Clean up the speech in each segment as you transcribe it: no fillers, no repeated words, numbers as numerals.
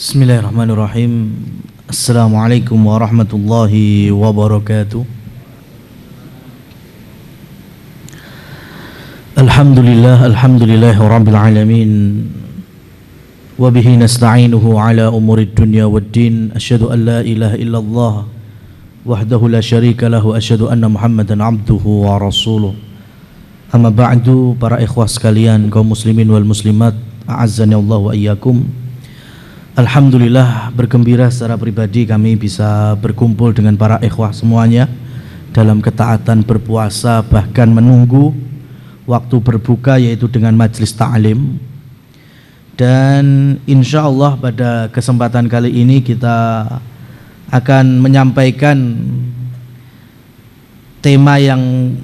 Bismillahirrahmanirrahim. Assalamualaikum warahmatullahi wabarakatuh. Alhamdulillahi rabbil alamin. Wa bihi nasta'inuhu ala umurid dunya waddin. Asyhadu an la ilaha illallah wahdahu la syarika lahu, asyhadu anna Muhammadan abduhu wa rasuluh. Amma ba'du, para ikhwah sekalian, kaum muslimin wal muslimat, a'azzani Allah wa iyyakum. Alhamdulillah, bergembira secara pribadi kami bisa berkumpul dengan para ikhwah semuanya dalam ketaatan berpuasa, bahkan menunggu waktu berbuka, yaitu dengan majelis ta'lim. Dan insya Allah pada kesempatan kali ini kita akan menyampaikan tema yang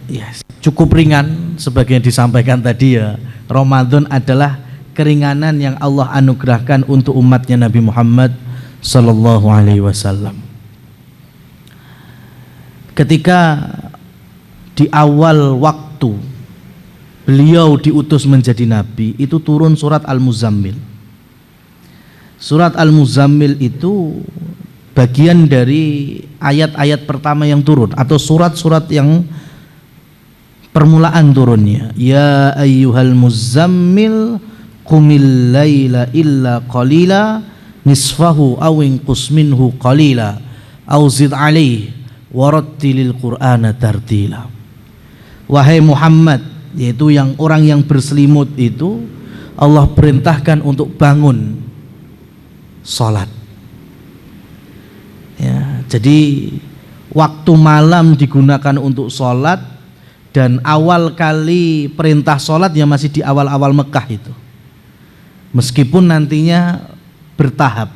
cukup ringan. Sebagai yang disampaikan tadi, ya, Ramadan adalah keringanan yang Allah anugerahkan untuk umatnya Nabi Muhammad sallallahu alaihi wasallam. Ketika di awal waktu beliau diutus menjadi nabi, itu turun surat Al-Muzammil. Surat Al-Muzammil itu bagian dari ayat-ayat pertama yang turun, atau surat-surat yang permulaan turunnya. Ya ayyuhal muzammil qumil laila illa qalila nisfahu aw inqus minhu qalila aw zid alaihi warattilil qur'ana tartila. Wahai Muhammad, yaitu yang orang yang berselimut itu, Allah perintahkan untuk bangun salat. Ya, jadi waktu malam digunakan untuk salat, dan awal kali perintah salat ya masih di awal-awal Mekah itu. Meskipun nantinya bertahap.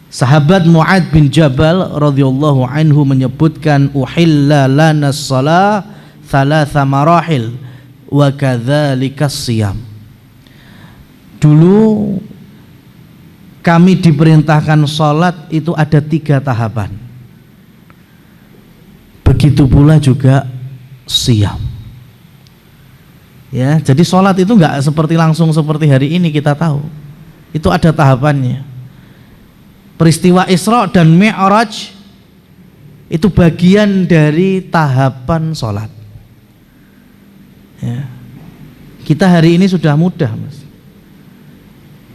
Sahabat Mu'adz bin Jabal radhiyallahu anhu menyebutkan, uhilla lana shalah thalatha marahil wa kadzalika siyam. Dulu kami diperintahkan salat itu ada 3 tahapan. Begitu pula juga siyam. Ya, jadi sholat itu enggak seperti langsung seperti hari ini kita tahu. Itu ada tahapannya. Peristiwa Isra dan Mi'raj itu bagian dari tahapan sholat. Ya. Kita hari ini sudah mudah, Mas.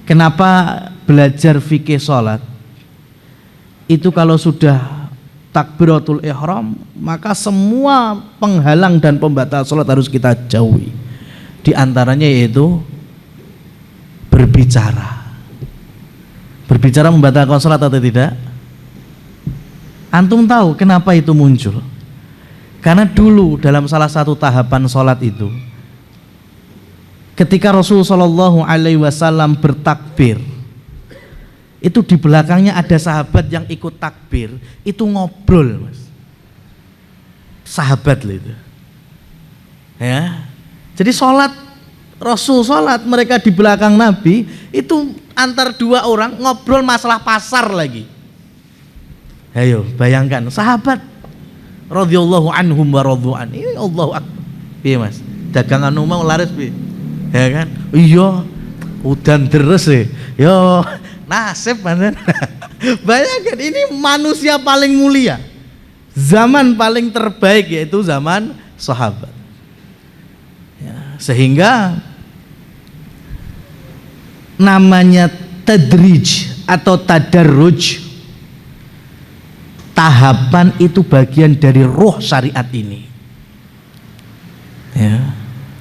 Kenapa belajar fikih sholat? Itu kalau sudah takbiratul ihram, maka semua penghalang dan pembatal sholat harus kita jauhi. Di antaranya yaitu berbicara. Berbicara membatalkan sholat atau tidak? Antum tahu kenapa itu muncul? Karena dulu dalam salah satu tahapan sholat itu, ketika Rasulullah Shallallahu Alaihi Wasallam bertakbir, itu di belakangnya ada sahabat yang ikut takbir, itu ngobrol, Mas. Sahabat loh itu. Ya. Jadi sholat, Rasul sholat, mereka di belakang Nabi, itu antar 2 orang ngobrol masalah pasar lagi. Ayo bayangkan, sahabat radhiyallahu anhum wa radhu'an. Ini Allahu akbar. Piye Mas? Dagangan umum laris piye? Ya kan? Iya, udan deres ya. Yo, nasib panen. Bayangkan, ini manusia paling mulia. Zaman paling terbaik yaitu zaman sahabat. Sehingga namanya tadrij atau tadarruj, tahapan itu bagian dari ruh syariat ini. Ya.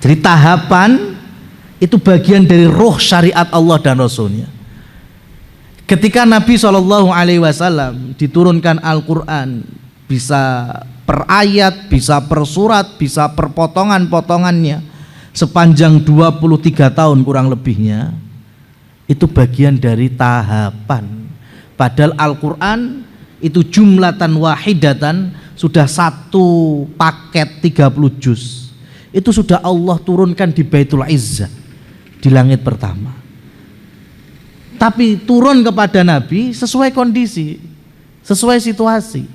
Jadi tahapan itu bagian dari ruh syariat Allah dan Rasulnya. Ketika Nabi SAW diturunkan Al-Quran, bisa per ayat, bisa per surat, bisa per potongan-potongannya, sepanjang 23 tahun kurang lebihnya, itu bagian dari tahapan. Padahal Al-Quran itu jumlatan wahidatan, sudah 1 paket 30 juz. Itu sudah Allah turunkan di Baitul Izzah, di langit pertama. Tapi turun kepada Nabi sesuai kondisi, sesuai situasi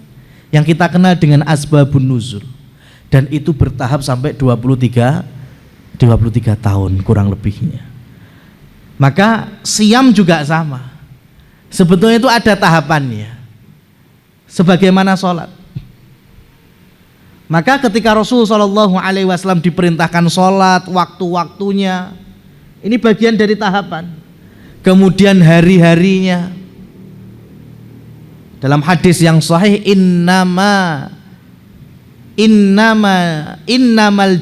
yang kita kenal dengan asbabun nuzul. Dan itu bertahap sampai 23 tahun kurang lebihnya. Maka siam juga sama. Sebetulnya itu ada tahapannya. Sebagaimana sholat. Maka ketika Rasul SAW diperintahkan sholat waktu-waktunya, ini bagian dari tahapan. Kemudian hari-harinya. Dalam hadis yang sahih, innamal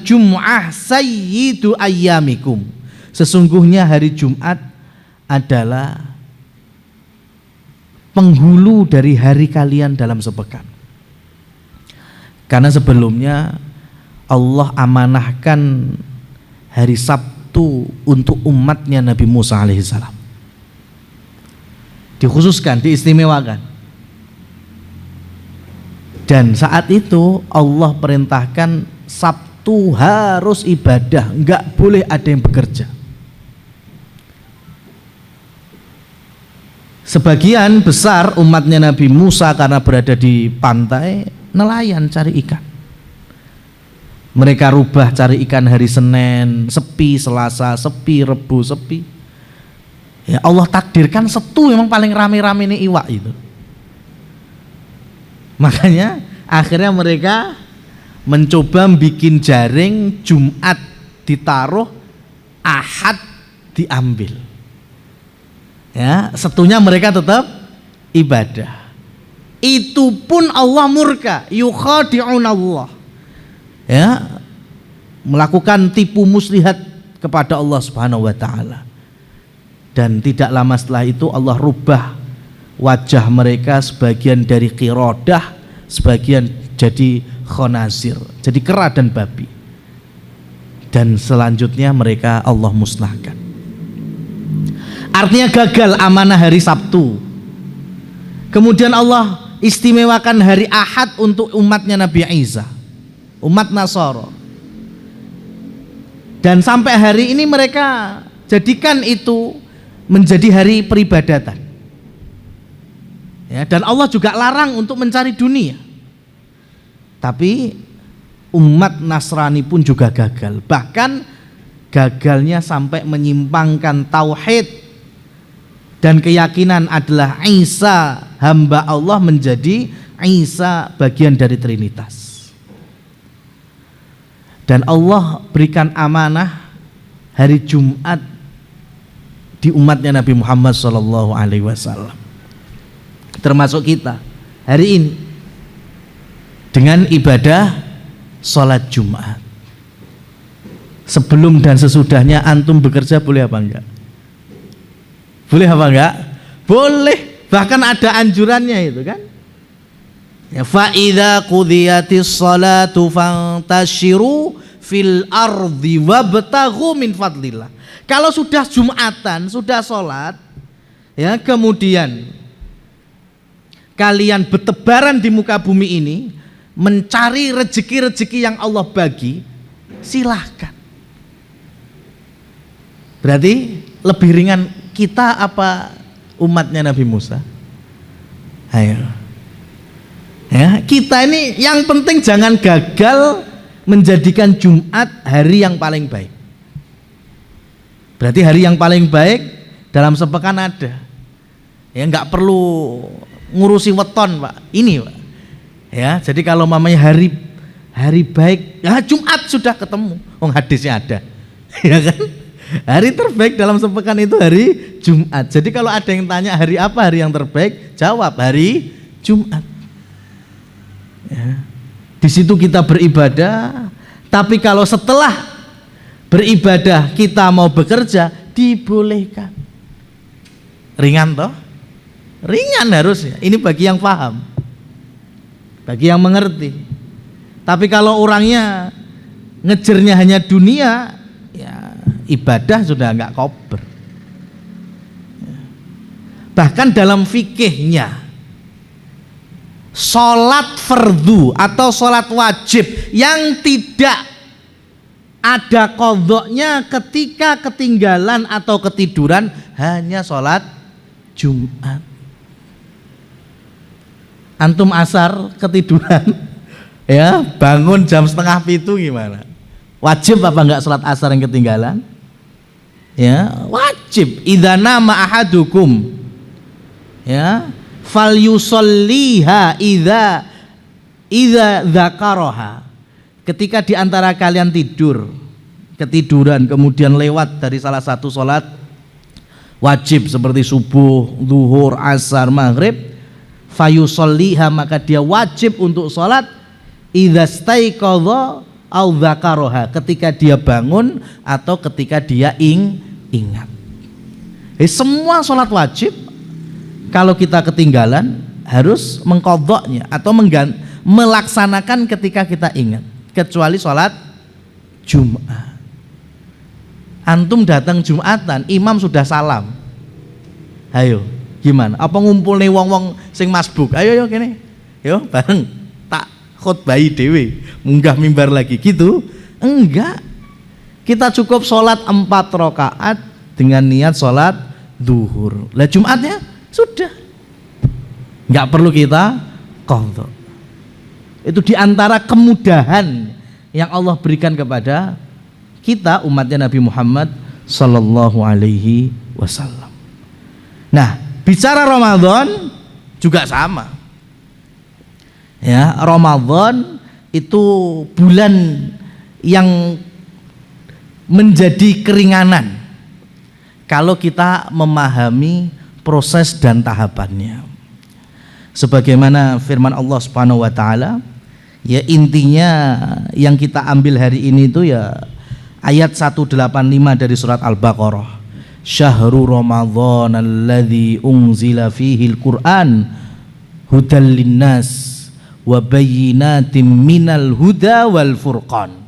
jum'ah sayyidu ayyamikum. Sesungguhnya hari Jumat adalah penghulu dari hari kalian dalam sepekan. Karena sebelumnya Allah amanahkan hari Sabtu untuk umatnya Nabi Musa alaihissalam. Dikhususkan, diistimewakan. Dan saat itu Allah perintahkan Sabtu harus ibadah, enggak boleh ada yang bekerja. Sebagian besar umatnya Nabi Musa karena berada di pantai nelayan cari ikan. Mereka rubah cari ikan hari Senin sepi, Selasa sepi, Rebu sepi. Ya Allah takdirkan Setu memang paling rame-rame nih iwak itu. Makanya akhirnya mereka mencoba bikin jaring, Jumat ditaruh, Ahad diambil. Ya, Setunya mereka tetap ibadah. Itu pun Allah murka, yukhadi'un Allah. Ya, melakukan tipu muslihat kepada Allah Subhanahu wa taala. Dan tidak lama setelah itu Allah rubah wajah mereka, sebagian dari qirodah, sebagian jadi khonazir, jadi kera dan babi. Dan selanjutnya mereka Allah musnahkan. Artinya gagal amanah hari Sabtu. Kemudian Allah istimewakan hari Ahad untuk umatnya Nabi Isa, umat Nasara. Dan sampai hari ini mereka jadikan itu menjadi hari peribadatan. Ya, dan Allah juga larang untuk mencari dunia. Tapi umat Nasrani pun juga gagal. Bahkan gagalnya sampai menyimpangkan tauhid dan keyakinan adalah Isa hamba Allah menjadi Isa bagian dari Trinitas. Dan Allah berikan amanah hari Jumat di umatnya Nabi Muhammad SAW, termasuk kita hari ini dengan ibadah sholat Jumat. Sebelum dan sesudahnya antum bekerja boleh apa enggak? Boleh apa enggak? Boleh. Bahkan ada anjurannya itu kan. Ya, fa idza qudiyatis shalatu fantashiru fil ardi wabtaghu min fadlillah. Kalau sudah Jumatan, sudah sholat, ya, kemudian kalian bertebaran di muka bumi ini mencari rezeki-rezeki yang Allah bagi, silahkan. Berarti lebih ringan kita apa umatnya Nabi Musa? Ayo. Ya, kita ini yang penting jangan gagal menjadikan Jumat hari yang paling baik. Berarti hari yang paling baik dalam sepekan ada. Ya, nggak perlu ngurusi weton, Pak. Ini, Pak. Ya, jadi kalau mamanya hari baik, ya Jumat sudah ketemu. Hadisnya ada. Ya kan? Hari terbaik dalam sepekan itu hari Jumat. Jadi kalau ada yang tanya hari apa hari yang terbaik, jawab hari Jumat. Ya. Di situ kita beribadah. Tapi kalau setelah beribadah kita mau bekerja, dibolehkan. Ringan toh? Ringan harusnya. Ini bagi yang paham, bagi yang mengerti. Tapi kalau orangnya ngejernya hanya dunia, ya ibadah sudah enggak kober. Bahkan dalam fikihnya, sholat fardu atau sholat wajib yang tidak ada qadha'nya ketika ketinggalan atau ketiduran hanya sholat Jumat. Antum asar ketiduran, ya bangun jam 6:30 gimana? Wajib apa enggak sholat asar yang ketinggalan? Ya, wajib. Idza nama ahadukum, ya, falyusolliha idza dzakaraha. Ketika di antara kalian ketiduran kemudian lewat dari salah satu sholat wajib seperti subuh, zuhur, asar, maghrib, fayusolliha, maka dia wajib untuk sholat idza staiqadha au dzakaraha, ketika dia bangun atau ketika dia ingat. Semua sholat wajib kalau kita ketinggalan harus mengqadha'nya atau melaksanakan ketika kita ingat, kecuali sholat Jumat. Antum datang Jumatan, imam sudah salam. Ayo, gimana? Apa ngumpul nih wong-wong sing masbuk? Ayo kene. Yo bareng tak khutbahi dhewe, munggah mimbar lagi gitu? Enggak. Kita cukup sholat 4 rakaat dengan niat sholat zuhur. Lah Jumatnya sudah. Enggak perlu kita qadha. Itu diantara kemudahan yang Allah berikan kepada kita umatnya Nabi Muhammad sallallahu alaihi wasallam. Nah, bicara Ramadan juga sama. Ya, Ramadan itu bulan yang menjadi keringanan kalau kita memahami proses dan tahapannya. Sebagaimana firman Allah Subhanahu wa taala, ya intinya yang kita ambil hari ini itu ya ayat 185 dari surat Al-Baqarah. Syahrul Ramadhan alladzi unzila fihil Qur'an hudal linnas wa bayyinatin minal huda wal furqan.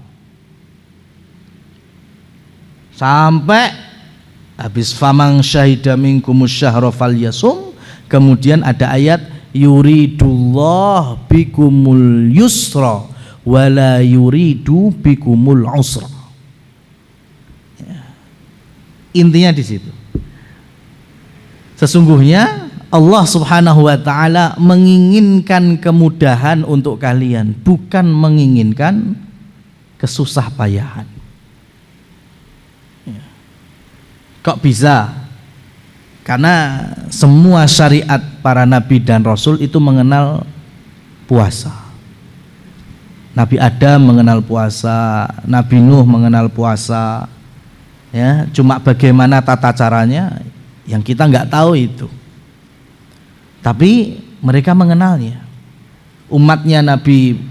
Sampai habis faman syahida minkumus syahra falyasum, kemudian ada ayat yuridullah bikumul yusra wala yuridu bikumul usra. Intinya di situ. Sesungguhnya Allah Subhanahu wa taala menginginkan kemudahan untuk kalian, bukan menginginkan kesusah payahan. Kok bisa? Karena semua syariat para nabi dan rasul itu mengenal puasa. Nabi Adam mengenal puasa, Nabi Nuh mengenal puasa. Ya, cuma bagaimana tata caranya yang kita nggak tahu itu. Tapi mereka mengenalnya. Umatnya Nabi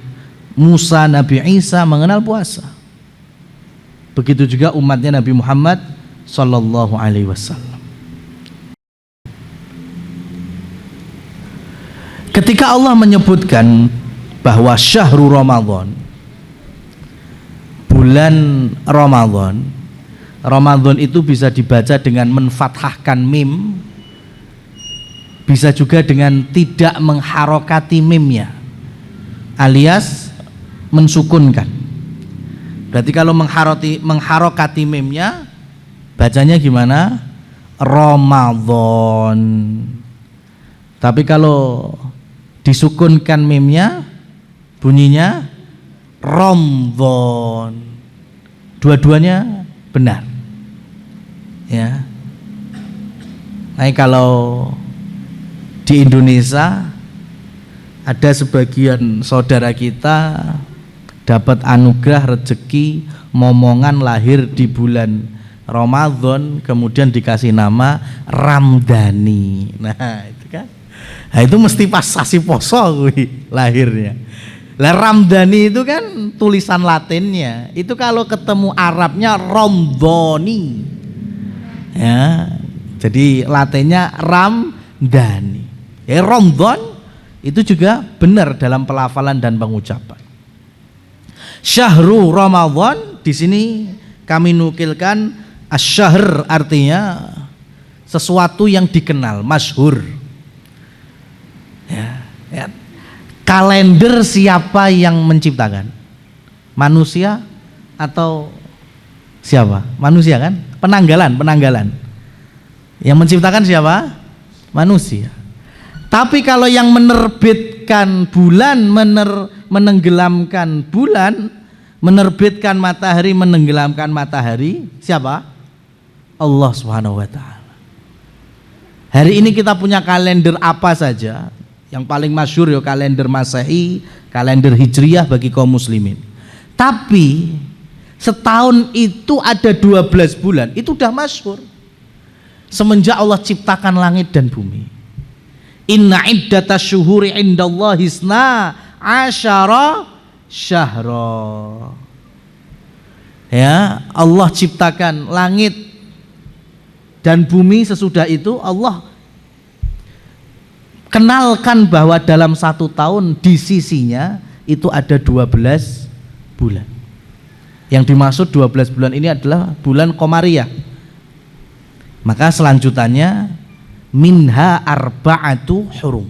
Musa, Nabi Isa mengenal puasa. Begitu juga umatnya Nabi Muhammad sallallahu alaihi wasallam. Ketika Allah menyebutkan bahwa syahrul Ramadan, bulan Ramadan itu bisa dibaca dengan menfathahkan mim, bisa juga dengan tidak mengharokati mimnya, alias mensukunkan. Berarti kalau mengharokati mimnya, bacanya gimana? Ramadan. Tapi kalau disukunkan mimnya, bunyinya Ramadan. Dua-duanya benar. Ya. Nah, kalau di Indonesia ada sebagian saudara kita dapat anugerah rezeki momongan lahir di bulan Ramadan, kemudian dikasih nama Ramdhani. Nah, itu kan. Nah, itu mesti pas sasi poso lahirnya. Lah Ramdhani itu kan tulisan Latinnya. Itu kalau ketemu Arabnya Ramdhani. Ya. Jadi Latinnya Ramdhani. Ya, Ramadan itu juga benar dalam pelafalan dan pengucapan. Syahrul Ramadan di sini kami nukilkan asy-syahr, artinya sesuatu yang dikenal, masyhur. Ya. Kalender siapa yang menciptakan? Manusia atau siapa? Manusia kan? Penanggalan. Yang menciptakan siapa? Manusia. Tapi kalau yang menerbitkan bulan, menenggelamkan bulan, menerbitkan matahari, menenggelamkan matahari, siapa? Allah Subhanahu wa taala. Hari ini kita punya kalender apa saja? Yang paling masyhur ya kalender Masehi, kalender Hijriyah bagi kaum muslimin. Tapi setahun itu ada 12 bulan, itu udah masyhur. Semenjak Allah ciptakan langit dan bumi. Inna iddatas syuhuri indallahi isna asyara syahra. Ya, Allah ciptakan langit dan bumi, sesudah itu Allah kenalkan bahwa dalam satu tahun di sisinya itu ada 12 bulan. Yang dimaksud 12 bulan ini adalah bulan Qamariyah. Maka selanjutannya minha arba'atu hurum.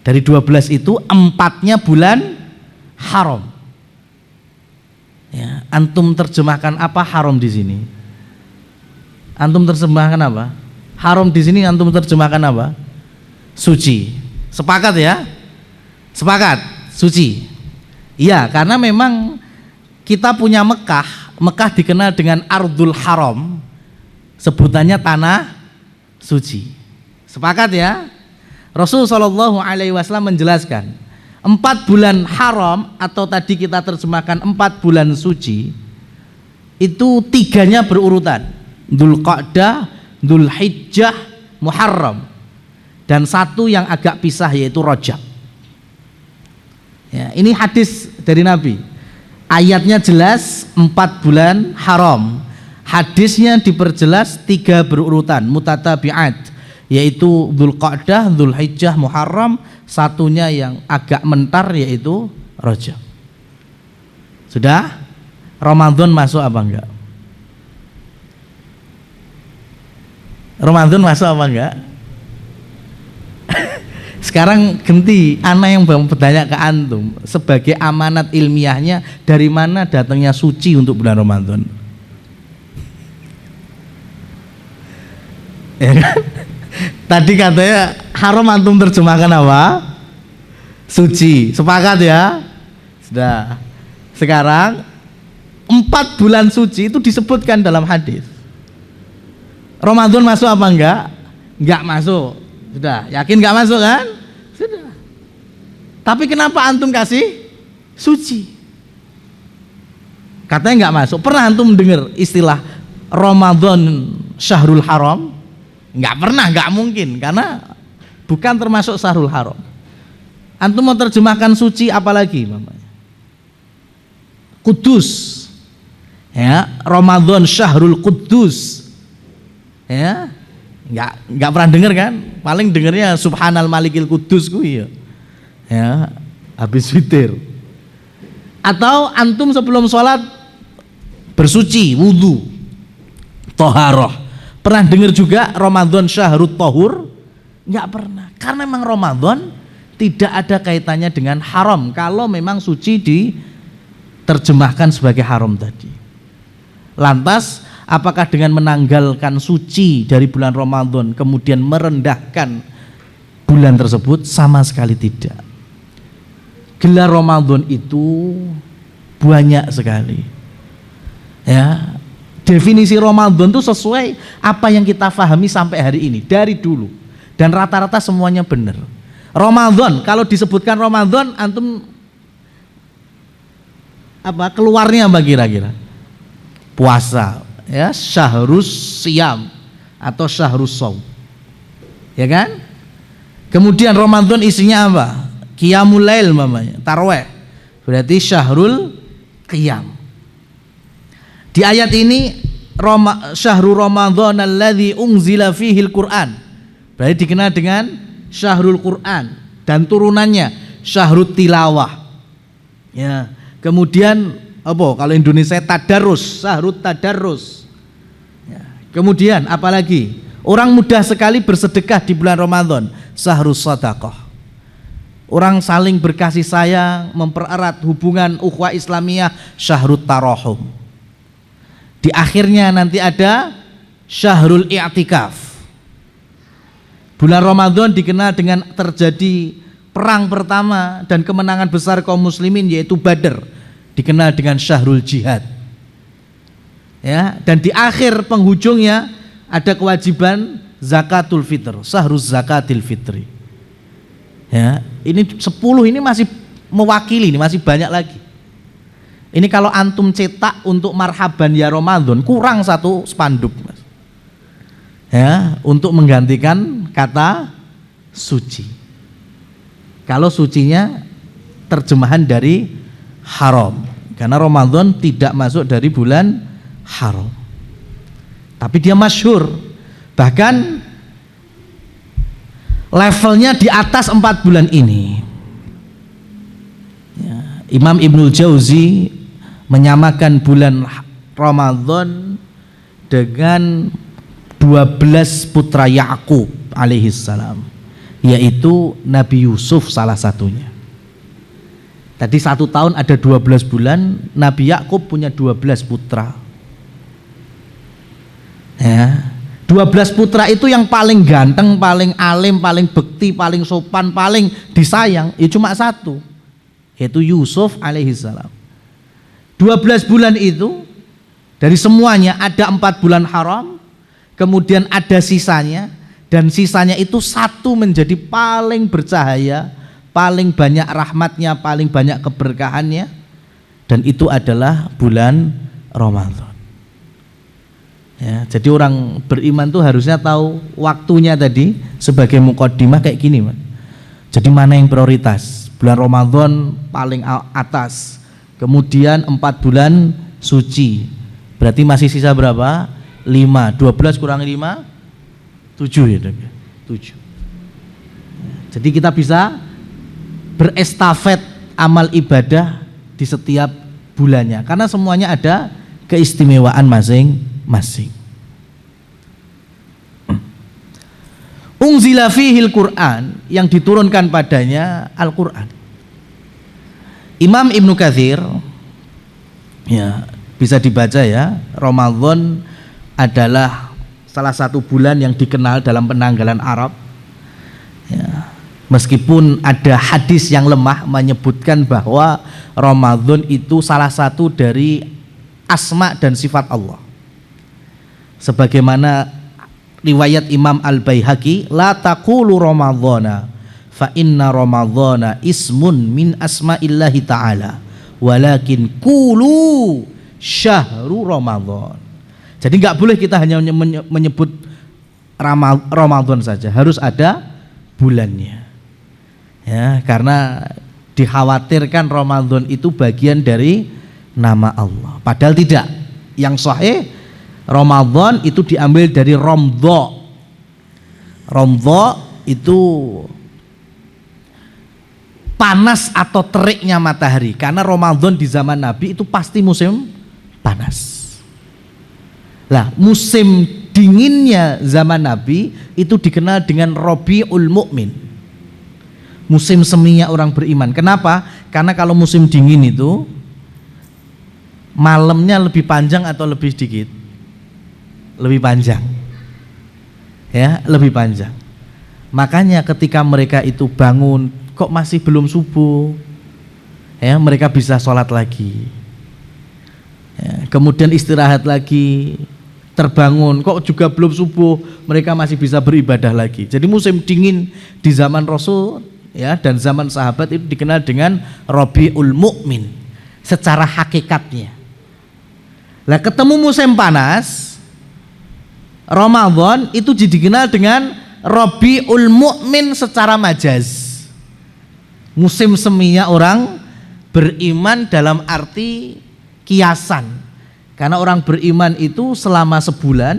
Dari 12 itu 4-nya bulan haram. Ya, antum terjemahkan apa haram di sini? Antum terjemahkan apa? Haram di sini antum terjemahkan apa? Suci. Sepakat ya? Sepakat, suci. Iya, karena memang kita punya Mekah. Mekah dikenal dengan Ardul Haram. Sebutannya tanah suci. Sepakat ya? Rasul sallallahu alaihi wasallam menjelaskan 4 bulan haram atau tadi kita terjemahkan 4 bulan suci itu 3-nya berurutan. Dzulqa'dah, Dzulhijjah, Muharram, dan 1 yang agak pisah yaitu Rajab. Ya, ini hadis dari Nabi. Ayatnya jelas 4 bulan haram. Hadisnya diperjelas 3 berurutan mutatabi'at, yaitu Dzulqa'dah, Dzulhijjah, Muharram, 1-nya yang agak mentar yaitu Rajab. Sudah? Ramadan masuk apa enggak? Ramadan masuk apa enggak? Sekarang ganti, ana yang bertanya ke antum sebagai amanat ilmiahnya, dari mana datangnya suci untuk bulan Ramadan? Ya kan? Tadi katanya haram, antum terjemahkan apa? Suci. Sepakat ya? Sudah. Sekarang 4 bulan suci itu disebutkan dalam hadis. Ramadan masuk apa enggak? Enggak masuk. Sudah, yakin enggak masuk kan? Sudah. Tapi kenapa antum kasih suci? Katanya enggak masuk. Pernah antum dengar istilah Ramadan Syahrul Haram? Enggak pernah, enggak mungkin, karena bukan termasuk Syahrul Haram. Antum mau terjemahkan suci apalagi? Kudus. Ya, Ramadan Syahrul Kudus. Ya, nggak pernah dengar kan? Paling dengarnya Subhanal Malikil Kudus kuwi ya. Ya, habis witir. Atau antum sebelum sholat bersuci, wudu, toharoh. Pernah dengar juga Ramadan Syahrut Tohur? Nggak pernah. Karena memang Ramadan tidak ada kaitannya dengan haram. Kalau memang suci diterjemahkan sebagai haram tadi. Lantas apakah dengan menanggalkan suci dari bulan Ramadan kemudian merendahkan bulan tersebut? Sama sekali tidak. Gelar Ramadan itu banyak sekali. Ya, definisi Ramadan itu sesuai apa yang kita pahami sampai hari ini dari dulu, dan rata-rata semuanya benar. Ramadan, kalau disebutkan Ramadan, antum apa keluarnya apa kira-kira? Puasa. Ya, syahrus siyam atau syahrus shaum, ya kan? Kemudian Ramadan isinya apa? Qiyamul lail namanya, tarawih, berarti syahrul qiyam. Di ayat ini syahrul Ramadan alladzi unzila fihil Qur'an, berarti dikenal dengan syahrul Qur'an, dan turunannya syahrul tilawah. Ya, kemudian apa kalau Indonesia tadarus, syahrut tadarus. Ya. Kemudian apalagi? Orang mudah sekali bersedekah di bulan Ramadan, syahrus shadaqah. Orang saling berkasih sayang, mempererat hubungan ukhuwah Islamiyah, syahrut tarahum. Di akhirnya nanti ada syahrul i'tikaf. Bulan Ramadan dikenal dengan terjadi perang pertama dan kemenangan besar kaum muslimin, yaitu Badar, dikenal dengan syahrul jihad. Ya, dan di akhir penghujungnya ada kewajiban zakatul fitr, sahruz zakatil fitri. Ya, ini 10 ini masih mewakili, ini masih banyak lagi. Ini kalau antum cetak untuk marhaban ya Ramadan kurang satu spanduk, Mas. Ya, untuk menggantikan kata suci. Kalau sucinya terjemahan dari haram, karena Ramadan tidak masuk dari bulan haram. Tapi dia masyhur, bahkan levelnya di atas 4 bulan ini. Ya, Imam Ibnul Jauzi menyamakan bulan Ramadan dengan 12 putra Yakub alaihissalam, yaitu Nabi Yusuf salah satunya. Tadi 1 tahun ada 12 bulan, Nabi Yakub punya 12 putra. Ya, 12 putra itu yang paling ganteng, paling alim, paling bekti, paling sopan, paling disayang, ya cuma 1, yaitu Yusuf alaihissalam. 12 bulan itu dari semuanya ada 4 bulan haram, kemudian ada sisanya, dan sisanya itu 1 menjadi paling bercahaya, paling banyak rahmatnya, paling banyak keberkahannya, dan itu adalah bulan Ramadan. Ya, jadi orang beriman tuh harusnya tahu waktunya tadi sebagai muqaddimah kayak gini, Mas. Jadi mana yang prioritas? Bulan Ramadan paling atas. Kemudian 4 bulan suci. Berarti masih sisa berapa? 5. 12 kurang 5 7 ya, 7. Jadi kita bisa berestafet amal ibadah di setiap bulannya, karena semuanya ada keistimewaan masing-masing. Unzila fihil Quran, yang diturunkan padanya Al-Quran. Imam Ibnu Katsir, ya bisa dibaca ya, Ramadan adalah salah satu bulan yang dikenal dalam penanggalan Arab. Ya, meskipun ada hadis yang lemah menyebutkan bahwa Ramadan itu salah satu dari asma dan sifat Allah. Sebagaimana riwayat Imam Al-Baihaqi, la taqulu Ramadhana fa inna Ramadhana ismun min asma'illahi ta'ala walakin qulu syahru Ramadhan. Jadi nggak boleh kita hanya menyebut Ramadan saja, harus ada bulannya. Ya, karena dikhawatirkan Ramadan itu bagian dari nama Allah. Padahal tidak. Yang sahih Ramadan itu diambil dari Ramdha. Ramdha itu panas atau teriknya matahari, karena Ramadan di zaman Nabi itu pasti musim panas. Lah, musim dinginnya zaman Nabi itu dikenal dengan Rabiul Mukmin, musim seminya orang beriman. Kenapa? Karena kalau musim dingin itu malamnya lebih panjang atau lebih sedikit? Lebih panjang. Ya, lebih panjang. Makanya ketika mereka itu bangun kok masih belum subuh, ya mereka bisa sholat lagi, ya, kemudian istirahat lagi, terbangun kok juga belum subuh, mereka masih bisa beribadah lagi. Jadi musim dingin di zaman Rasul, ya, dan zaman sahabat itu dikenal dengan Rabiul Mukmin secara hakikatnya. Lah, ketemu musim panas Ramadan itu dikenal dengan Rabiul Mukmin secara majaz, musim seminya orang beriman dalam arti kiasan. Karena orang beriman itu selama sebulan,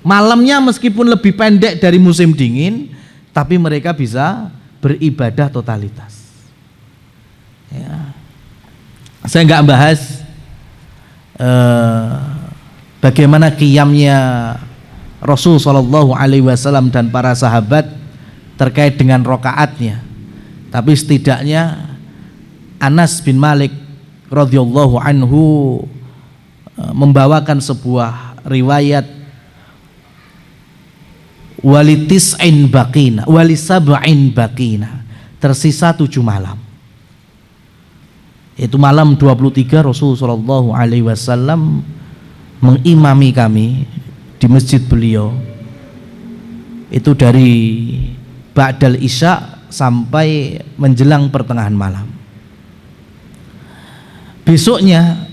malamnya meskipun lebih pendek dari musim dingin, tapi mereka bisa beribadah totalitas. Ya. Saya nggak bahas bagaimana qiyamnya Rasul Shallallahu Alaihi Wasallam dan para sahabat terkait dengan rokaatnya. Tapi setidaknya Anas bin Malik radhiyallahu anhu membawakan sebuah riwayat walitis'in baqina walisab'in baqina, tersisa 7 malam. Itu malam 23 Rasul sallallahu alaihi wasallam mengimami kami di masjid beliau itu dari ba'dal isya sampai menjelang pertengahan malam. Besoknya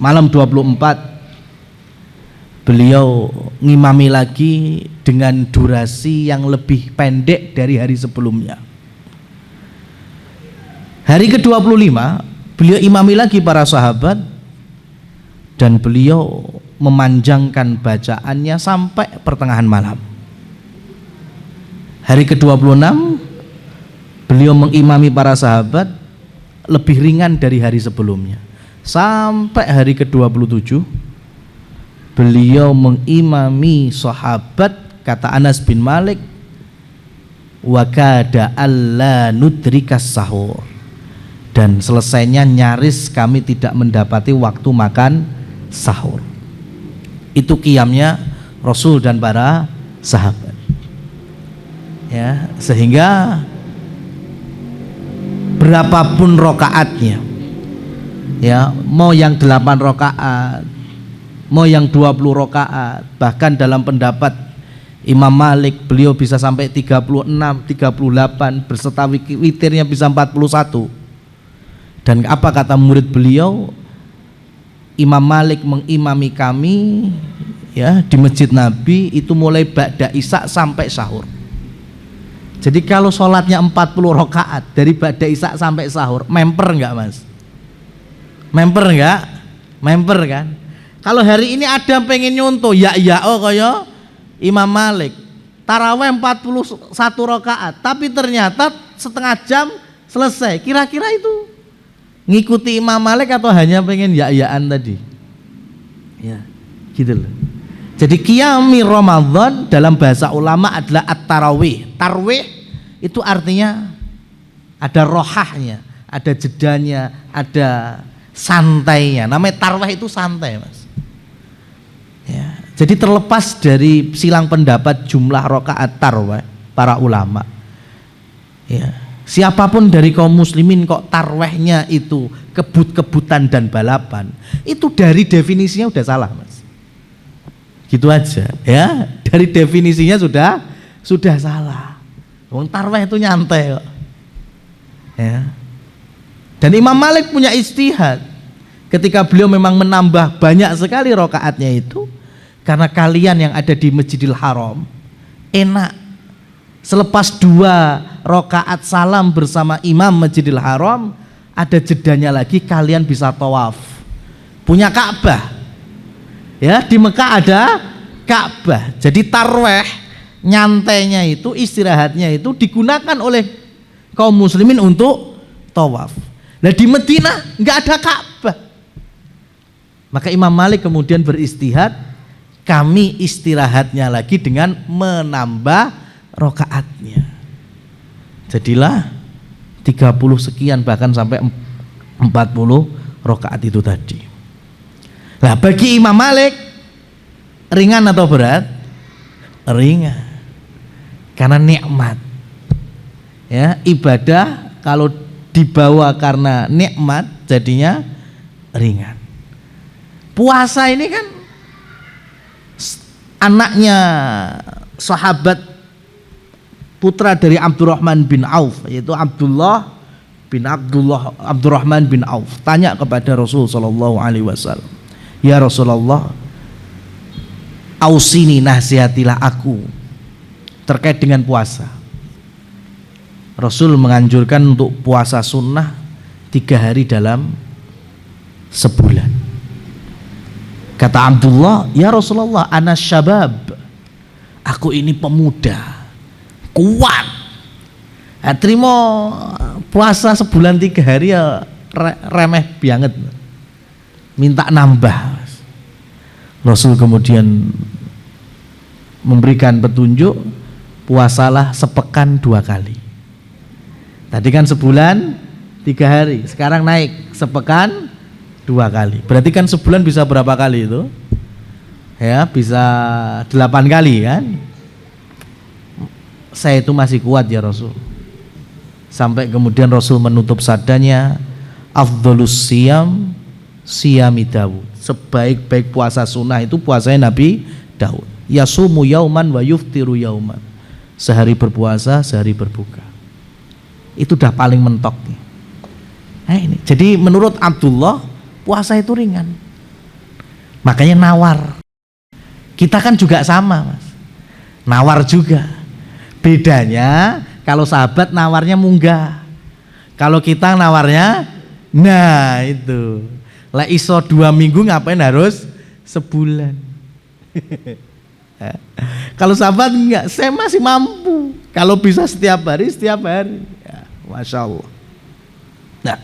malam 24 beliau ngimami lagi dengan durasi yang lebih pendek dari hari sebelumnya. Hari ke-25 beliau imami lagi para sahabat dan beliau memanjangkan bacaannya sampai pertengahan malam. Hari ke-26 beliau mengimami para sahabat lebih ringan dari hari sebelumnya. Sampai hari ke-27 beliau mengimami sahabat, kata Anas bin Malik, wa kada alla nudrikas sahur, dan selesainya nyaris kami tidak mendapati waktu makan sahur. Itu qiyamnya Rasul dan para sahabat. Ya, sehingga berapapun rokaatnya, ya, mau yang 8 rokaat, mau yang 20 rokaat, bahkan dalam pendapat Imam Malik beliau bisa sampai 36, 38, berserta witirnya bisa 41. Dan apa kata murid beliau? Imam Malik mengimami kami, ya, di Masjid Nabi itu mulai ba'da isya sampai sahur. Jadi kalau sholatnya 40 rakaat dari ba'da isya sampai sahur, memper enggak Mas? Memper enggak? Memper kan? Kalau hari ini ada yang pengen nyontoh, kaya Imam Malik, taraweh 41 rakaat, tapi ternyata setengah jam selesai. Kira-kira itu ngikuti Imam Malik atau hanya pengen ya-yaan tadi? Ya, gitu loh. Jadi qiyami Ramadan dalam bahasa ulama adalah at-tarawih. Tarwih itu artinya ada rohahnya, ada jedanya, ada santainya. Namanya tarwih itu santai, Mas. Ya, jadi terlepas dari silang pendapat jumlah rakaat tarwih para ulama, ya, siapapun dari kaum muslimin kok tarwihnya itu kebut-kebutan dan balapan, itu dari definisinya udah salah, Mas. Gitu aja, ya, dari definisinya sudah salah. Wong tarwih itu nyantai kok. Ya. Dan Imam Malik punya ijtihad ketika beliau memang menambah banyak sekali rakaatnya itu karena kalian yang ada di Masjidil Haram enak, selepas 2 rakaat salam bersama imam Masjidil Haram ada jedanya lagi, kalian bisa tawaf, punya Ka'bah. Ya, di Mekah ada Ka'bah. Jadi tarweh nyantainya itu, istirahatnya itu digunakan oleh kaum muslimin untuk tawaf. Nah di Madinah nggak ada Ka'bah. Maka Imam Malik kemudian beristihad, kami istirahatnya lagi dengan menambah rokaatnya. Jadilah 30 sekian bahkan sampai 40 rokaat itu tadi. Nah bagi Imam Malik ringan atau berat? Ringan, karena nikmat. Ya, ibadah kalau dibawa karena nikmat jadinya ringan. Puasa ini kan anaknya sahabat putra dari Abdurrahman bin Auf, yaitu Abdurrahman bin Auf tanya kepada Rasul sallallahu alaihi wasallam, "Ya Rasulullah, ausini, nasihatilah aku terkait dengan puasa." Rasul menganjurkan untuk puasa sunnah 3 hari dalam sebulan. Kata Abdullah, "Ya Rasulullah, ana syabab, aku ini pemuda, kuat. Terima puasa sebulan 3 hari ya remeh banget, minta nambah." Rasul kemudian memberikan petunjuk, puasalah sepekan 2 kali. Tadi kan sebulan 3 hari, sekarang naik sepekan 2 kali. Berarti kan sebulan bisa berapa kali itu? Ya, bisa 8 kali kan? Saya itu masih kuat ya Rasul. Sampai kemudian Rasul menutup sabdanya, afdhalus siyam siyami Daud. Sebaik-baik puasa sunnah itu puasanya Nabi Daud. Yasumu yauman wa yuftiru yauman. Sehari berpuasa, sehari berbuka. Itu udah paling mentok nih. Nah ini. Jadi menurut Abdullah puasa itu ringan. Makanya nawar. Kita kan juga sama, Mas. Nawar juga. Bedanya kalau sahabat nawarnya munggah. Kalau kita nawarnya, nah itu. Lah iso 2 minggu ngapain harus sebulan. Kalau sahabat enggak, saya masih mampu. Kalau bisa setiap hari ya, Masya Allah. Nah,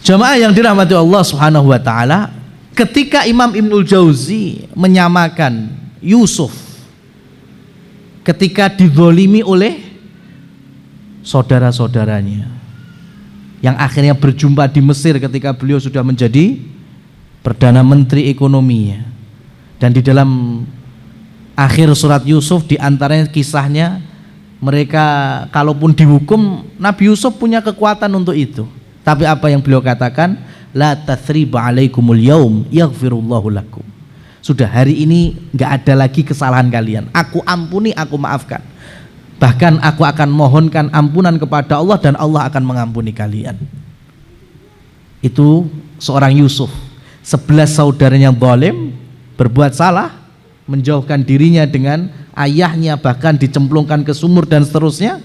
jamaah yang dirahmati Allah Subhanahu wa ta'ala, ketika Imam Ibnul Jauzi menyamakan Yusuf ketika dizalimi oleh saudara-saudaranya yang akhirnya berjumpa di Mesir ketika beliau sudah menjadi Perdana Menteri Ekonominya, dan di dalam akhir surat Yusuf diantaranya kisahnya mereka kalaupun dihukum, Nabi Yusuf punya kekuatan untuk itu. Tapi apa yang beliau katakan, la tathriba alaikumul yaum yaghfirullahu lakum. Sudah hari ini nggak ada lagi kesalahan kalian, aku ampuni, aku maafkan. Bahkan aku akan mohonkan ampunan kepada Allah dan Allah akan mengampuni kalian. Itu seorang Yusuf. 11 saudaranya zalim, berbuat salah, menjauhkan dirinya dengan ayahnya, bahkan dicemplungkan ke sumur dan seterusnya.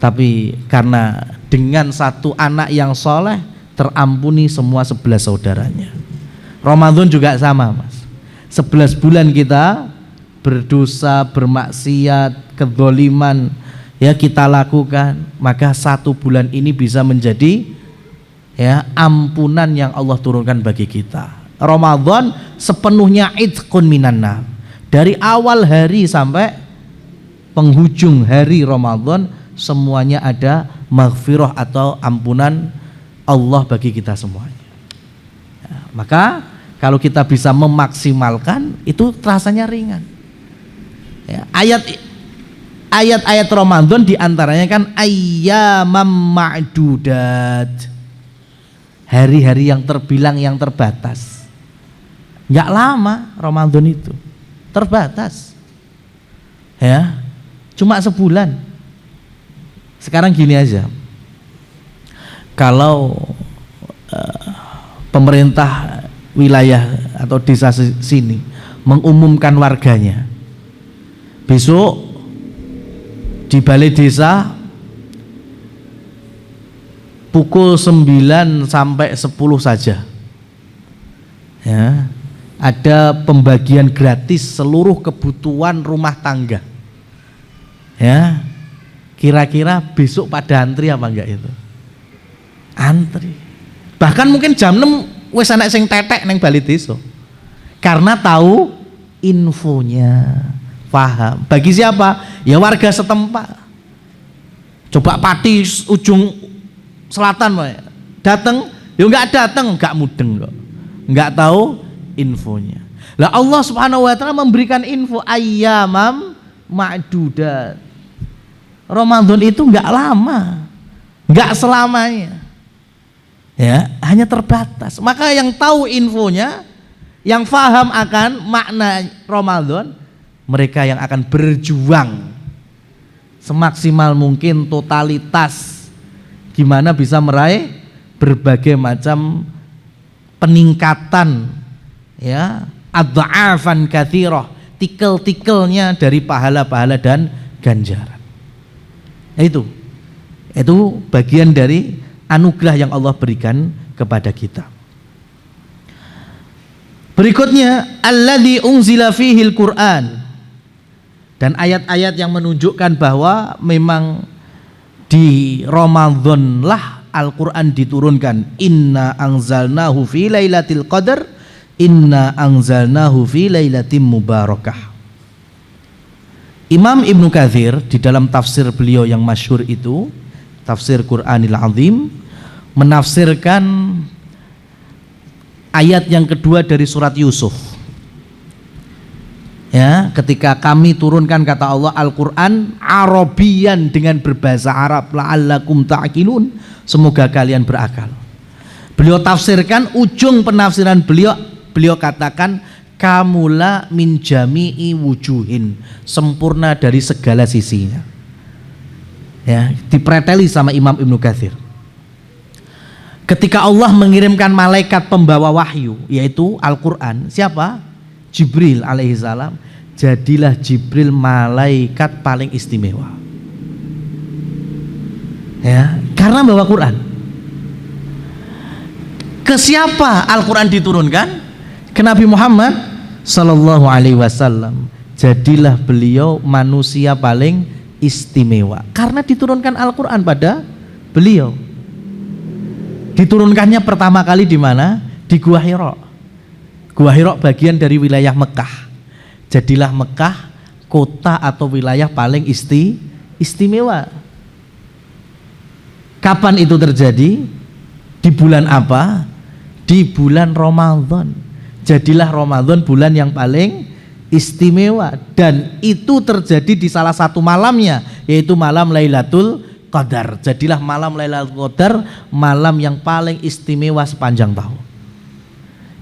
Tapi karena dengan satu anak yang soleh terampuni semua 11 saudaranya. Ramadan juga sama, Mas. 11 bulan kita berdosa, bermaksiat, kedzaliman ya kita lakukan, maka 1 bulan ini bisa menjadi ya ampunan yang Allah turunkan bagi kita. Ramadan sepenuhnya itqun minan nar. Dari awal hari sampai penghujung hari Ramadan semuanya ada maghfirah atau ampunan Allah bagi kita semuanya. Ya, maka kalau kita bisa memaksimalkan itu rasanya ringan. Ya, ayat-ayat Ramadan diantaranya kan ayyamam ma'dudat, hari-hari yang terbilang, yang terbatas. Nggak lama Ramadan itu, terbatas ya, cuma sebulan. Sekarang gini aja, kalau pemerintah wilayah atau desa sini mengumumkan warganya, besok di balai desa pukul 9 sampai 10 saja ya, ada pembagian gratis seluruh kebutuhan rumah tangga ya, kira-kira besok pada antri apa enggak itu? Antri. Bahkan mungkin jam 6 wis anak sing tetek neng balai desa, karena tahu infonya, paham. Bagi siapa? Ya warga setempat. Coba Pati ujung selatan datang, ya enggak datang, enggak mudeng kok, enggak tahu infonya. Lah Allah Subhanahu wa taala memberikan info ayyamam ma'dudat. Ramadan itu enggak lama, enggak selamanya. Ya, hanya terbatas. Maka yang tahu infonya, yang faham akan makna Ramadan, mereka yang akan berjuang semaksimal mungkin totalitas gimana bisa meraih berbagai macam peningkatan ya, adha'afan katsirah, tikel-tikelnya dari pahala-pahala dan ganjaran. Itu bagian dari anugerah yang Allah berikan kepada kita. Berikutnya alladzi unzila fihil Qur'an, dan ayat-ayat yang menunjukkan bahwa memang di Ramadan lah Al-Qur'an diturunkan. Inna anzalnahu fi lailatul qadar, inna anzalnahu fi lailatin mubarakah. Imam Ibnu Katsir di dalam tafsir beliau yang masyhur itu, Tafsir Qur'anil Azim, menafsirkan ayat yang kedua dari surat Yusuf. Ya, ketika kami turunkan kata Allah Al-Qur'an Arabian dengan berbahasa Arab, la'allakum ta'qilun, semoga kalian berakal. Beliau tafsirkan, ujung penafsiran beliau katakan kamula min jami'i wujuhin, sempurna dari segala sisinya. Ya, dipreteli sama Imam Ibnu Katsir. Ketika Allah mengirimkan malaikat pembawa wahyu, yaitu Al-Quran, siapa? Jibril alaihissalam. Jadilah Jibril malaikat paling istimewa. Ya, karena bawa Quran. Ke siapa Al-Quran diturunkan? Ke Nabi Muhammad Sallallahu Alaihi Wasallam. Jadilah beliau manusia paling istimewa karena diturunkan Al-Quran pada beliau. Diturunkannya pertama kali di mana? Di Gua Hira. Gua Hira bagian dari wilayah Mekah. Jadilah Mekah kota atau wilayah paling istimewa. Kapan itu terjadi? Di bulan apa? Di bulan Ramadan. Jadilah Ramadan bulan yang paling istimewa, dan itu terjadi di salah satu malamnya, yaitu malam Lailatul Qadar. Jadilah malam Lailatul Qadar malam yang paling istimewa sepanjang tahun.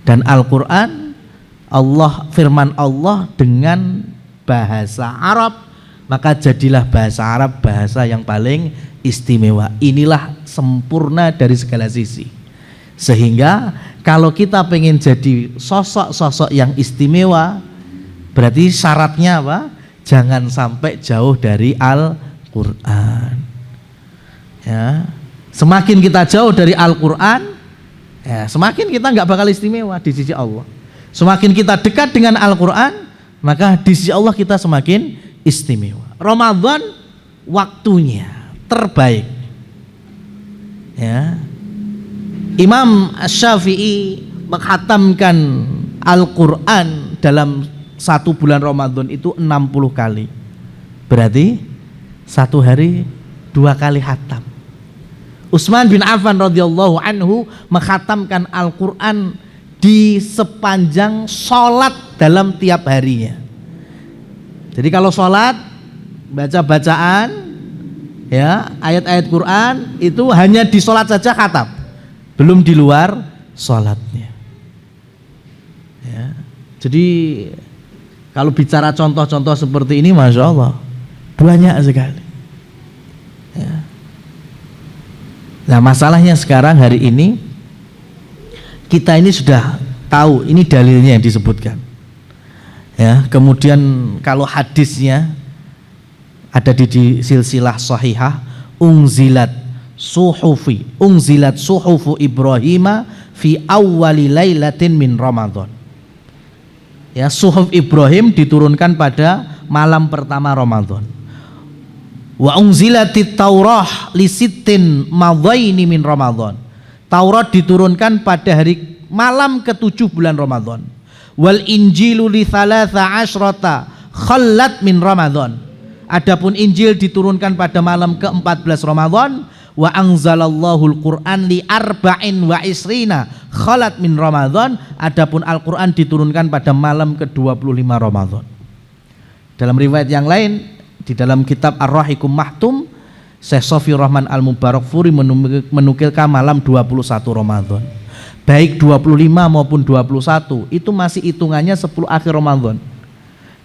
Dan Al-Quran, firman Allah dengan bahasa Arab, maka jadilah bahasa Arab bahasa yang paling istimewa. Inilah sempurna dari segala sisi. Sehingga kalau kita pengen jadi sosok-sosok yang istimewa, berarti syaratnya apa? Jangan sampai jauh dari Al-Quran. Ya, semakin kita jauh dari Al-Quran, ya, semakin kita nggak bakal istimewa di sisi Allah. Semakin kita dekat dengan Al-Quran, maka di sisi Allah kita semakin istimewa. Ramadan waktunya terbaik. Ya. Imam Syafi'i menghatamkan Al-Quran dalam satu bulan Ramadan itu 60 kali. Berarti satu hari 2 kali khatam. Utsman bin Affan radhiyallahu anhu menghatamkan Al-Quran di sepanjang sholat dalam tiap harinya. Jadi kalau sholat, baca-bacaan, ya, ayat-ayat Quran itu hanya di sholat saja khatam, belum di luar sholatnya. Ya. Jadi kalau bicara contoh-contoh seperti ini, masya Allah banyak sekali. Ya. Nah, masalahnya sekarang hari ini kita ini sudah tahu ini dalilnya yang disebutkan. Ya, kemudian kalau hadisnya ada di silsilah sahihah, unzilat suhufu Ibrahim fi awwali lailatin min Ramadan. Ya, suhuf Ibrahim diturunkan pada malam pertama Ramadan. Wa unzilatit Taurah li sittin madhaini min Ramadan. Taurat diturunkan pada hari malam ke-7 bulan Ramadan. Wal Injilu li thalatha asyrata khallat min Ramadan. Adapun Injil diturunkan pada malam ke-14 Ramadan. Wa anzalallahu al-Qur'an li arba'in wa isrina khalat min Ramadan. Adapun Al-Qur'an diturunkan pada malam ke-25 Ramadan. Dalam riwayat yang lain, di dalam kitab Ar-Rahikum Mahtum, Syekh Sofi Rahman Al-Mubarakfuri menukilkan malam 21 Ramadan. Baik 25 maupun 21 itu masih hitungannya 10 akhir Ramadan.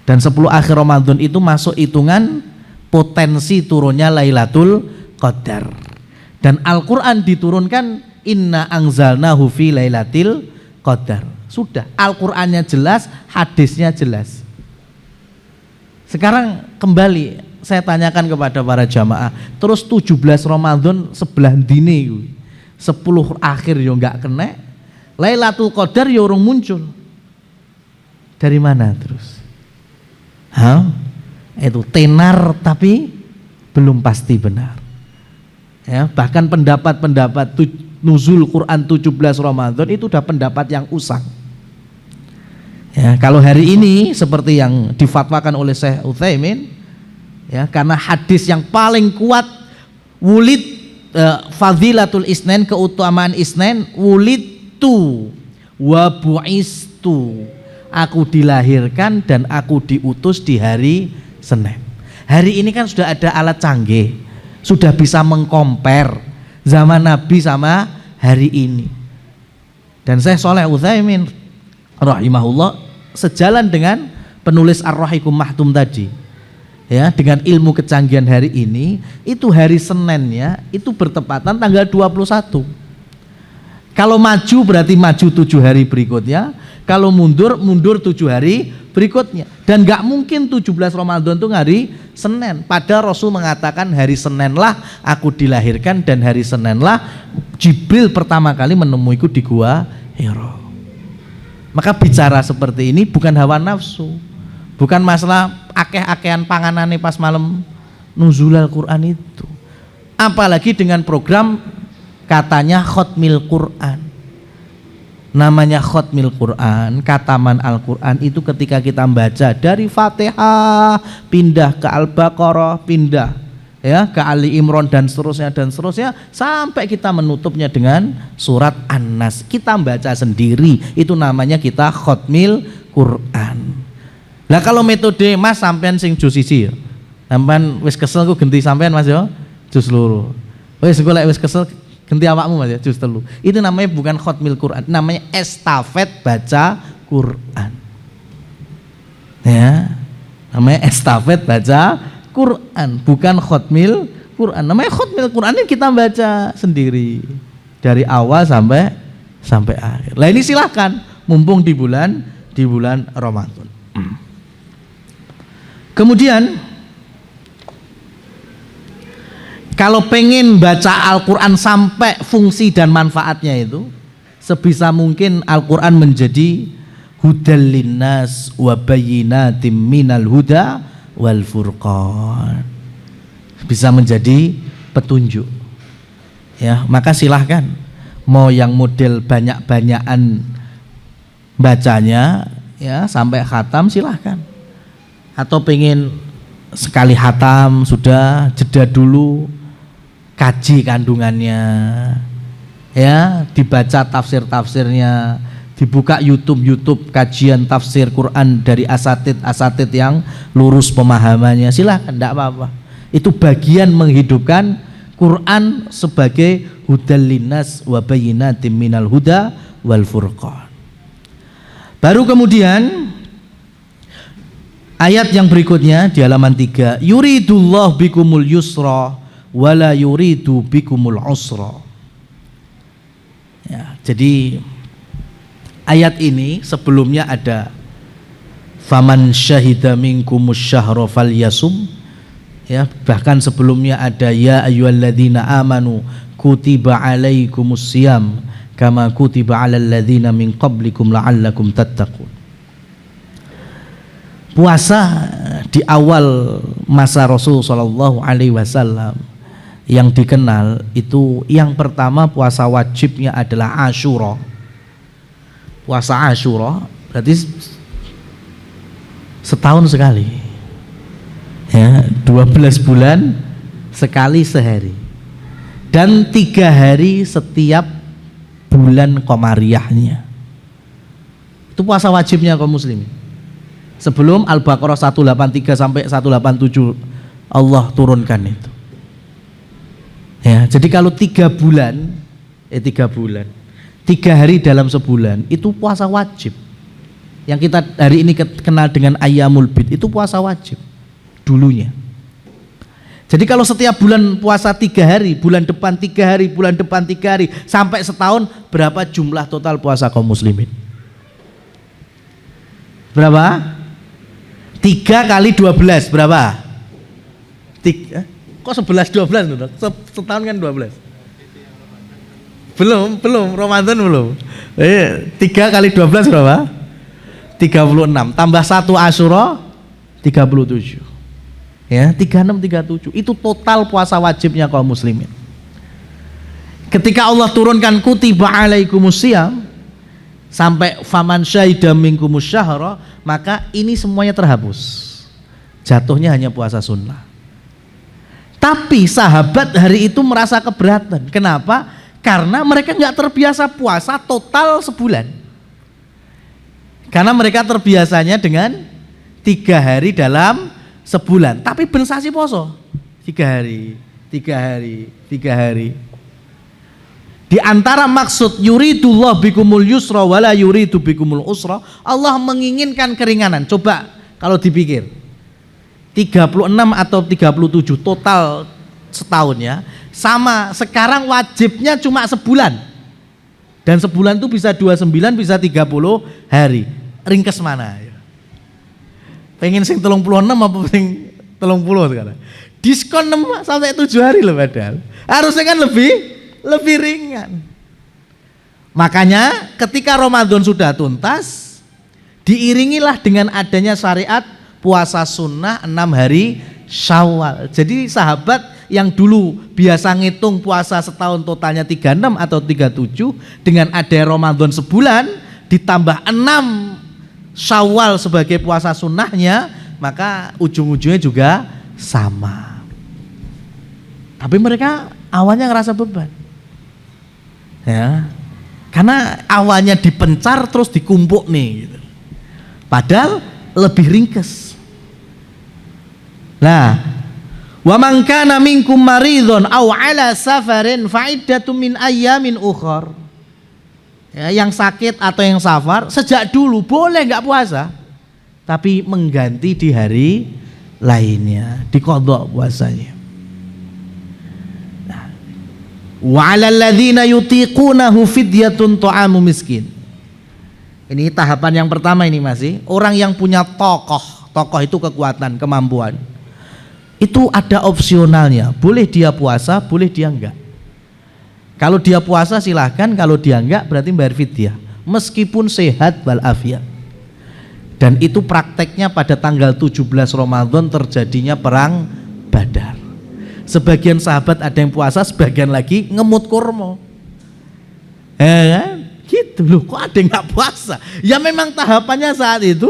Dan 10 akhir Ramadan itu masuk hitungan potensi turunnya Lailatul Qadar. Dan Al-Quran diturunkan inna anzalnahu fi lailatil qadar. Sudah, Al-Qurannya jelas, hadisnya jelas. Sekarang kembali saya tanyakan kepada para jamaah, terus 17 Ramadan sebelah dini 10 akhir yo enggak kena, Lailatul Qadar yo urung muncul. Dari mana terus? Itu tenar tapi belum pasti benar. Ya, bahkan pendapat-pendapat nuzul Quran 17 Ramadan itu udah pendapat yang usang. Ya, kalau hari ini seperti yang difatwakan oleh Syekh Utsaimin, ya, karena hadis yang paling kuat fadilatul isnain, keutamaan isnain, wulidtu wa bu'istu, aku dilahirkan dan aku diutus di hari Senin. Hari ini kan sudah ada alat canggih, sudah bisa mengcompare zaman Nabi sama hari ini. Dan Syekh Shalih Utsaimin rahimahullah sejalan dengan penulis Ar-Rahiqum Mahtum tadi, ya, dengan ilmu kecanggihan hari ini, itu hari Seninnya itu bertepatan tanggal 21. Kalau maju berarti maju 7 hari berikutnya, kalau mundur 7 hari berikutnya. Dan gak mungkin 17 Ramadan itu hari Senin. Padahal Rasul mengatakan hari Seninlah aku dilahirkan dan hari Seninlah Jibril pertama kali menemuiku di Gua Hira. Maka bicara seperti ini bukan hawa nafsu, bukan masalah akeh-akehan panganane pas malam nuzulul Quran itu. Apalagi dengan program katanya khotmil Quran. Namanya khotmil Quran, kataman Al-Quran itu ketika kita membaca dari Fatihah pindah ke Al-Baqarah, pindah ya ke Ali Imran dan seterusnya sampai kita menutupnya dengan surat An-Nas. Kita membaca sendiri, itu namanya kita khotmil Quran. Lah kalau metode Mas sampean sing jus siji ya. Sampean wis kesel ku genti sampean Mas ya, jus loro. Wis engko lek wis kesel genti awakmu Mas ya, jus telu. Itu namanya bukan khotmil Quran, namanya estafet baca Quran. Ya. Namanya estafet baca Quran, bukan khotmil Quran. Namanya khotmil Quran ini kita baca sendiri dari awal sampai akhir. Lah ini silahkan mumpung di bulan Ramadan. Kemudian kalau pengen baca Al-Quran sampai fungsi dan manfaatnya itu, sebisa mungkin Al-Quran menjadi hudal linnas wa bayyinatim minal huda wal furqan, bisa menjadi petunjuk. Ya, maka silahkan mau yang model banyak-banyakan bacanya ya sampai khatam silahkan, atau pengen sekali khatam sudah jeda dulu, kaji kandungannya ya, dibaca tafsir-tafsirnya, dibuka YouTube kajian tafsir Quran dari asatid yang lurus pemahamannya, silahkan, tidak apa-apa. Itu bagian menghidupkan Quran sebagai hudal linnas wa bayyinatim minal huda wal furqan. Baru kemudian ayat yang berikutnya di halaman 3, yuridullah bikumul yusra wala yuridu bikumul usra. Ya, jadi ayat ini sebelumnya ada faman syahida minkumus syahra falyasum, ya, bahkan sebelumnya ada ya ayyuhalladzina amanu kutiba alaikumus siyam kama kutiba alal ladzina min qablikum la'allakum tattaqun. Puasa di awal masa Rasul sallallahu alaihi wasallam yang dikenal itu yang pertama puasa wajibnya adalah Asyura. Puasa Asyura berarti setahun sekali. Ya, 12 bulan sekali sehari. Dan 3 hari setiap bulan Qamariyahnya. Itu puasa wajibnya kaum muslimin. Sebelum Al-Baqarah 183 sampai 187 Allah turunkan itu. Ya, jadi kalau 3 bulan 3 hari dalam sebulan itu puasa wajib. Yang kita hari ini kenal dengan Ayyamul Bid itu puasa wajib dulunya. Jadi kalau setiap bulan puasa 3 hari, bulan depan 3 hari, bulan depan 3 hari, sampai setahun, berapa jumlah total puasa kaum muslimin? Berapa? 3 kali 12 berapa? 3, kok 11 12 setahun kan 12. Belum Ramadan belum. 3 kali 12 berapa? 36 tambah 1 Asyura 37. Ya, 36 37 itu total puasa wajibnya kaum muslimin. Ketika Allah turunkan kutiba alaikumus syiyam sampai faman syahida minkumus syahra, maka ini semuanya terhapus. Jatuhnya hanya puasa sunnah. Tapi sahabat hari itu merasa keberatan. Kenapa? Karena mereka nggak terbiasa puasa total sebulan. Karena mereka terbiasanya dengan 3 hari dalam sebulan, tapi ben sasi poso 3 hari. Di antara maksud yuridullah bikumul yusra wala yuridu bikumul usra, Allah menginginkan keringanan. Coba kalau dipikir 36 atau 37 total setahun ya, sama sekarang wajibnya cuma sebulan, dan sebulan itu bisa 29 bisa 30 hari. Ringkes mana ya? Pengen sing 36 apa sing 30 sekarang? Diskon 6 sampai 7 hari loh, padahal harusnya kan lebih ringan. Makanya ketika Ramadan sudah tuntas, diiringilah dengan adanya syariat puasa sunnah 6 hari Syawal. Jadi sahabat yang dulu biasa ngitung puasa setahun totalnya 36 atau 37, dengan ada Ramadan sebulan ditambah 6 Syawal sebagai puasa sunnahnya, maka ujung-ujungnya juga sama. Tapi mereka awalnya ngerasa beban. Ya, karena awalnya dipencar terus dikumpuk nih gitu. Padahal lebih ringkes. Nah, wa man kana minkum maridhon aw ala safarin fa iddatum min ayyamin ukhar. Ya, yang sakit atau yang safar sejak dulu boleh enggak puasa, tapi mengganti di hari lainnya, diqadha puasanya. Wa 'alal ladzina yutiqunahu fidyatun ta'amu miskin. Ini tahapan yang pertama ini masih orang yang punya tokoh itu kekuatan, kemampuan. Itu ada opsionalnya, boleh dia puasa, boleh dia enggak. Kalau dia puasa silahkan, kalau dia enggak berarti bayar fidyah meskipun sehat walafiat. Dan itu prakteknya pada tanggal 17 Ramadan terjadinya perang Badar. Sebagian sahabat ada yang puasa, sebagian lagi ngemut kurma. Kan? Gitu loh, kok ada yang nggak puasa? Ya memang tahapannya saat itu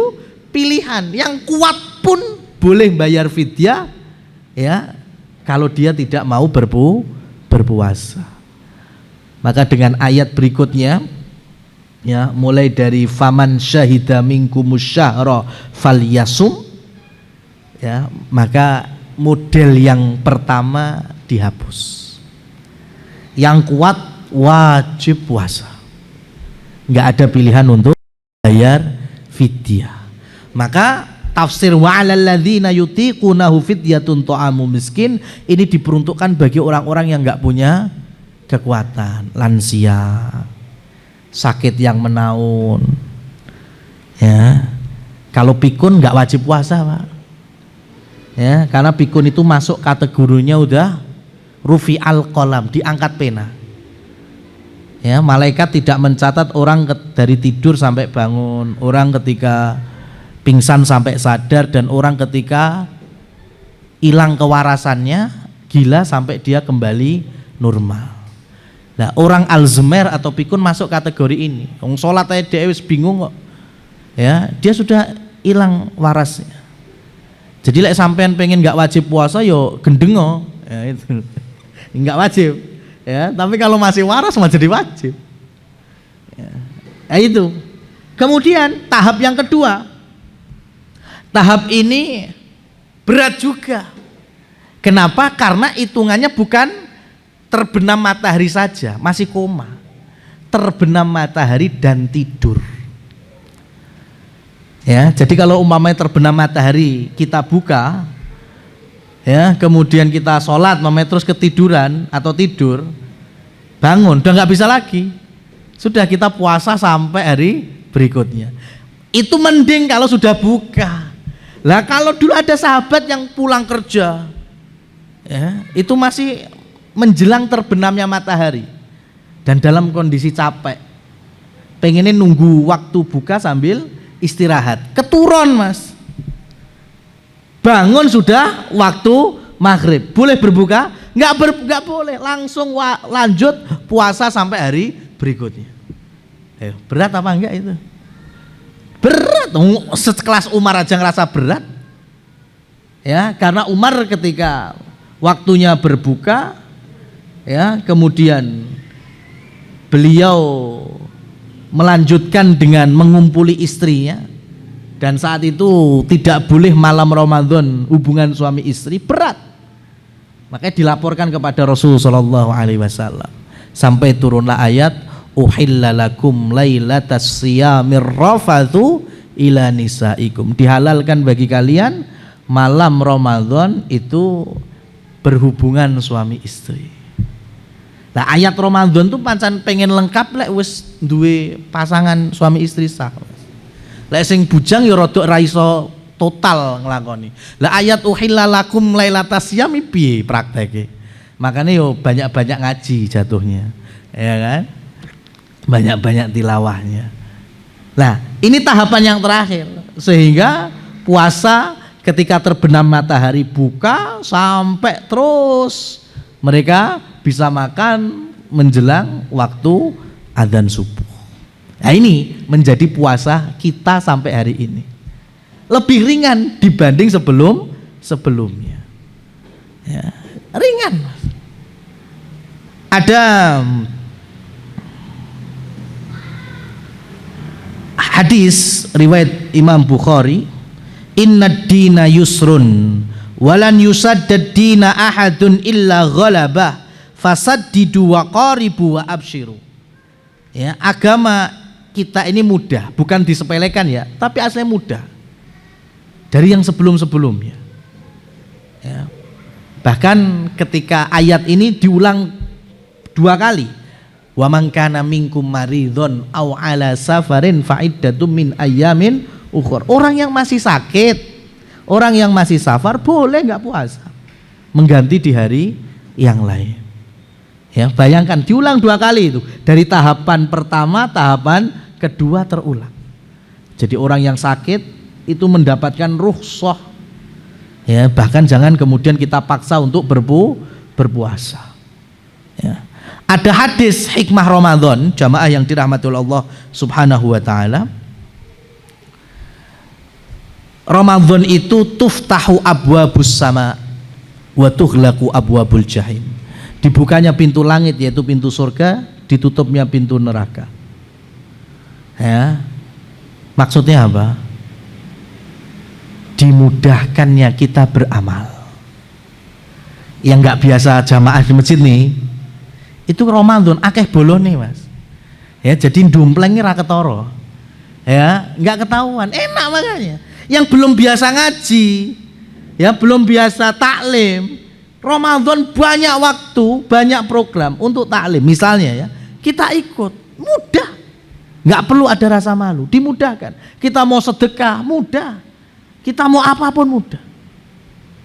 pilihan. Yang kuat pun boleh bayar fidyah, ya, kalau dia tidak mau berpuasa. Maka dengan ayat berikutnya, ya, mulai dari faman syahida minkumus syahra falyasum, ya, maka model yang pertama dihapus. Yang kuat wajib puasa, nggak ada pilihan untuk bayar fidyah. Maka tafsir wa 'alal ladzina yutiqunahu fidyatun ta'amu miskin ini diperuntukkan bagi orang-orang yang nggak punya kekuatan, lansia, sakit yang menaun. Ya, kalau pikun nggak wajib puasa, Pak. Ya, karena pikun itu masuk kategorinya udah rufi al-qalam, diangkat pena. Ya, malaikat tidak mencatat orang dari tidur sampai bangun, orang ketika pingsan sampai sadar, dan orang ketika hilang kewarasannya, gila sampai dia kembali normal. Nah, orang Alzheimer atau pikun masuk kategori ini. Wong salat aja dia wis bingung kok. Ya, dia sudah hilang warasnya. Jadi lek sampean pengen nggak wajib puasa yo gendengo, ya itu nggak wajib, ya. Tapi kalau masih waras mah jadi wajib. Ya, itu. Kemudian tahap yang kedua, tahap ini berat juga. Kenapa? Karena hitungannya bukan terbenam matahari saja, masih koma, terbenam matahari dan tidur. Ya, jadi kalau umpamanya terbenam matahari kita buka, ya, kemudian kita sholat, terus ketiduran atau tidur, bangun, udah nggak bisa lagi, sudah kita puasa sampai hari berikutnya. Itu mending kalau sudah buka. Lah kalau dulu ada sahabat yang pulang kerja, ya, itu masih menjelang terbenamnya matahari dan dalam kondisi capek, pengennya nunggu waktu buka sambil istirahat, keturun Mas, bangun sudah waktu maghrib, boleh berbuka? Nggak boleh, langsung lanjut puasa sampai hari berikutnya. Berat apa enggak itu? Berat, sekelas Umar aja ngerasa berat, ya, karena Umar ketika waktunya berbuka, ya, kemudian beliau melanjutkan dengan mengumpuli istrinya, dan saat itu tidak boleh malam Ramadan hubungan suami istri, berat. Makanya dilaporkan kepada Rasulullah SAW. sampai turunlah ayat uhilla lakum lailatas siyamir rafathu ila nisaikum, dihalalkan bagi kalian malam Ramadan itu berhubungan suami istri. Nah ayat Ramadan tuh pancen pengen lengkap lek wis duwe pasangan suami istri sah. Lek sing bujang ya rada ra iso total nglakoni. Lah ayat uhilla lakum lailatas siyam piye prakteke? Makanya yo banyak-banyak ngaji jatuhnya. Ya kan? Banyak-banyak tilawahnya. Nah, ini tahapan yang terakhir. Sehingga puasa ketika terbenam matahari buka sampai terus mereka bisa makan menjelang waktu adzan subuh. Nah, ini menjadi puasa kita sampai hari ini. Lebih ringan dibanding sebelumnya. Ya, ringan. Ada hadis riwayat Imam Bukhari, innad dina yusrun walan yusaddad dina ahadun illa ghalabah fasaddidu wa qaribu wa abshiru. Ya, agama kita ini mudah, bukan disepelekan ya, tapi aslinya mudah dari yang sebelum-sebelumnya. Ya. Bahkan ketika ayat ini diulang 2 kali, wa man kana minkum maridhon aw ala safarin fa iddatum min ayyamin ukhra. Orang yang masih sakit, orang yang masih safar boleh enggak puasa, mengganti di hari yang lain. Ya, bayangkan diulang 2 kali itu. Dari tahapan pertama, tahapan kedua terulang. Jadi orang yang sakit itu mendapatkan rukhsah. Ya, bahkan jangan kemudian kita paksa untuk berpuasa. Ya. Ada hadis hikmah Ramadan, jamaah yang dirahmati Allah Subhanahu wa taala. Ramadan itu tuftahu abwabus sama wa tughlaqu abwabul jahim. Dibukanya pintu langit yaitu pintu surga, ditutupnya pintu neraka. Ya. Maksudnya apa? Dimudahkannya kita beramal. Yang enggak biasa jamaah di masjid nih, itu Ramadan akeh bolone Mas. Ya, jadi ndumplenge ra ketara. Ya, enggak ketahuan. Enak makanya. Yang belum biasa ngaji, ya belum biasa taklim, Ramadan banyak waktu, banyak program untuk taklim. Misalnya ya, kita ikut, mudah. Enggak perlu ada rasa malu, dimudahkan. Kita mau sedekah, mudah. Kita mau apapun mudah.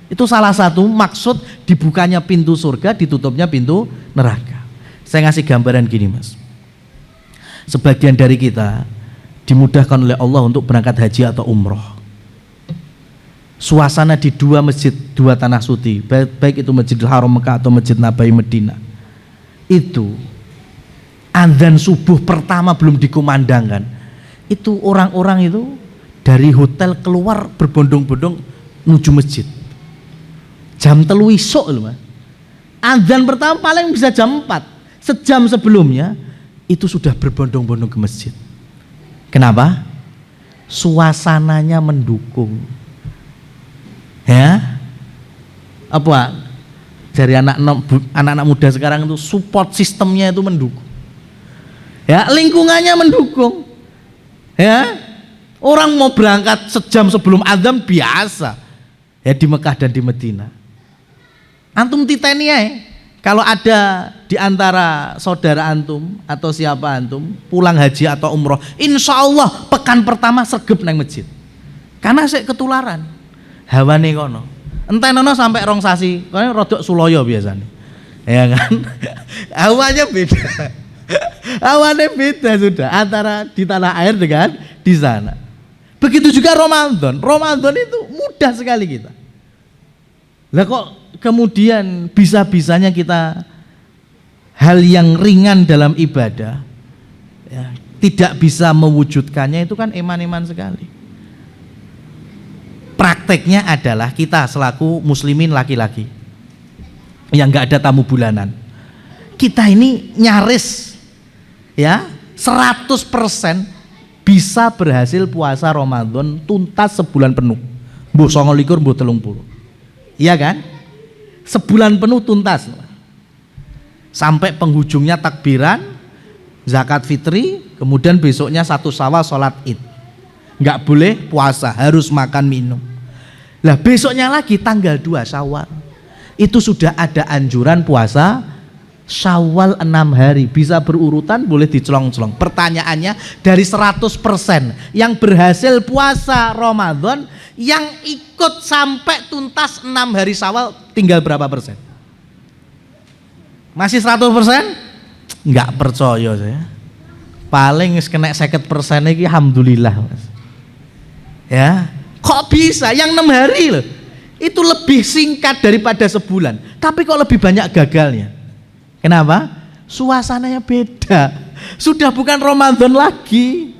Itu salah satu maksud dibukanya pintu surga, ditutupnya pintu neraka. Saya ngasih gambaran gini Mas, sebagian dari kita dimudahkan oleh Allah untuk berangkat haji atau umroh. Suasana di 2 masjid, 2 tanah suci, baik itu Masjidil Haram Mekah atau Masjid Nabawi Medina, itu adzan subuh pertama belum dikumandangkan, itu orang-orang itu dari hotel keluar berbondong-bondong menuju masjid. Jam 3 isuk loh Mas. Adzan pertama paling bisa jam 4. Sejam sebelumnya itu sudah berbondong-bondong ke masjid. Kenapa? Suasananya mendukung. Ya. Apa? Dari anak-anak muda sekarang itu support sistemnya itu mendukung. Ya, lingkungannya mendukung. Ya. Orang mau berangkat sejam sebelum adzan biasa. Ya di Mekah dan di Medina. Antum titeni ae. Kalau ada di antara saudara antum atau siapa antum pulang haji atau umroh, insya Allah pekan pertama sergep nang masjid. Karena saya ketularan hawane kono. Entenono sampai 2 sasi, kono rodok Suloyo biasanya. Ya kan? Hawanya beda. Hawane beda sudah antara di tanah air dengan di sana. Begitu juga Ramadan. Ramadan itu mudah sekali kita. Lah kok kemudian bisa-bisanya kita hal yang ringan dalam ibadah ya, tidak bisa mewujudkannya, itu kan eman-eman sekali. Prakteknya adalah kita selaku muslimin laki-laki yang nggak ada tamu bulanan, kita ini nyaris ya 100% bisa berhasil puasa Ramadan tuntas sebulan penuh. Mbuh 29 mbuh 30. Iya kan? Sebulan penuh tuntas. sampai penghujungnya takbiran, zakat fitri, kemudian besoknya 1 Syawal sholat id. Nggak boleh puasa, harus makan minum. Lah besoknya lagi tanggal 2 Syawal itu sudah ada anjuran puasa Syawal 6 hari, bisa berurutan, boleh dicelong-celong. Pertanyaannya, dari 100% yang berhasil puasa Ramadan, yang ikut sampai tuntas 6 hari Syawal tinggal berapa persen? Masih 100%? Enggak percaya saya. Paling kena 50% ini alhamdulillah, Mas. Ya, kok bisa yang 6 hari loh. Itu lebih singkat daripada sebulan, tapi kok lebih banyak gagalnya. Kenapa? Suasananya beda. Sudah bukan Ramadan lagi.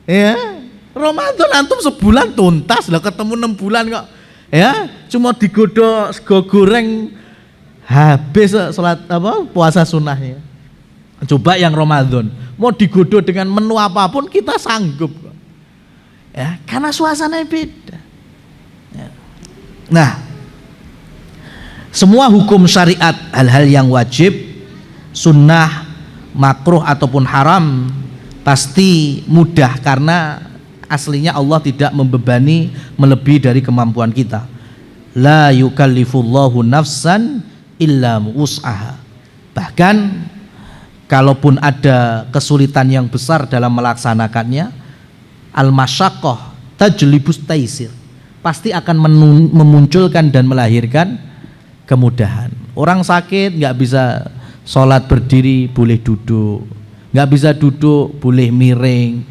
Ya, Ramadan antum sebulan tuntas lah, ketemu 6 bulan kok. Ya, cuma digodok sego goreng habis sholat puasa sunnahnya. Coba yang Ramadan mau digodok dengan menu apapun kita sanggup. Ya, karena suasananya beda. Ya. Nah, semua hukum syariat, hal-hal yang wajib, sunnah, makruh ataupun haram pasti mudah karena aslinya Allah tidak membebani melebihi dari kemampuan kita. La yukallifullahu nafsan illa wus'aha. Bahkan kalaupun ada kesulitan yang besar dalam melaksanakannya, al-masyaqqah tajlibus taisir, pasti akan memunculkan dan melahirkan kemudahan. Orang sakit nggak bisa sholat berdiri, boleh duduk. Nggak bisa duduk, boleh miring,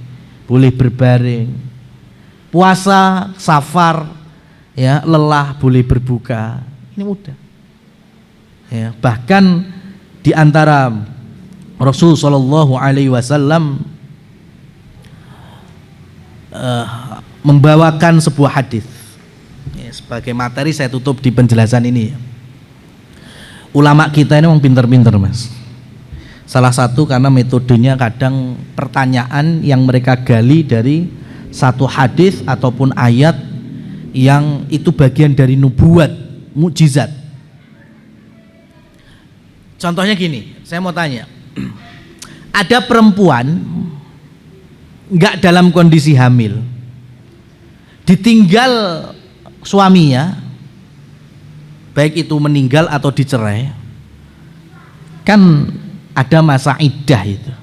boleh berbaring. Puasa, safar, ya, lelah, boleh berbuka. Ini mudah. Ya, bahkan di antara Rasul Shallallahu Alaihi Wasallam membawakan sebuah hadis. Ya, sebagai materi saya tutup di penjelasan ini. Ulama kita ini memang pinter-pinter, Mas. Salah satu karena metodenya kadang pertanyaan yang mereka gali dari satu hadis ataupun ayat yang itu bagian dari nubuat, mukjizat. Contohnya gini, saya mau tanya, ada perempuan nggak dalam kondisi hamil, ditinggal suaminya, baik itu meninggal atau dicerai, kan ada masa iddah itu.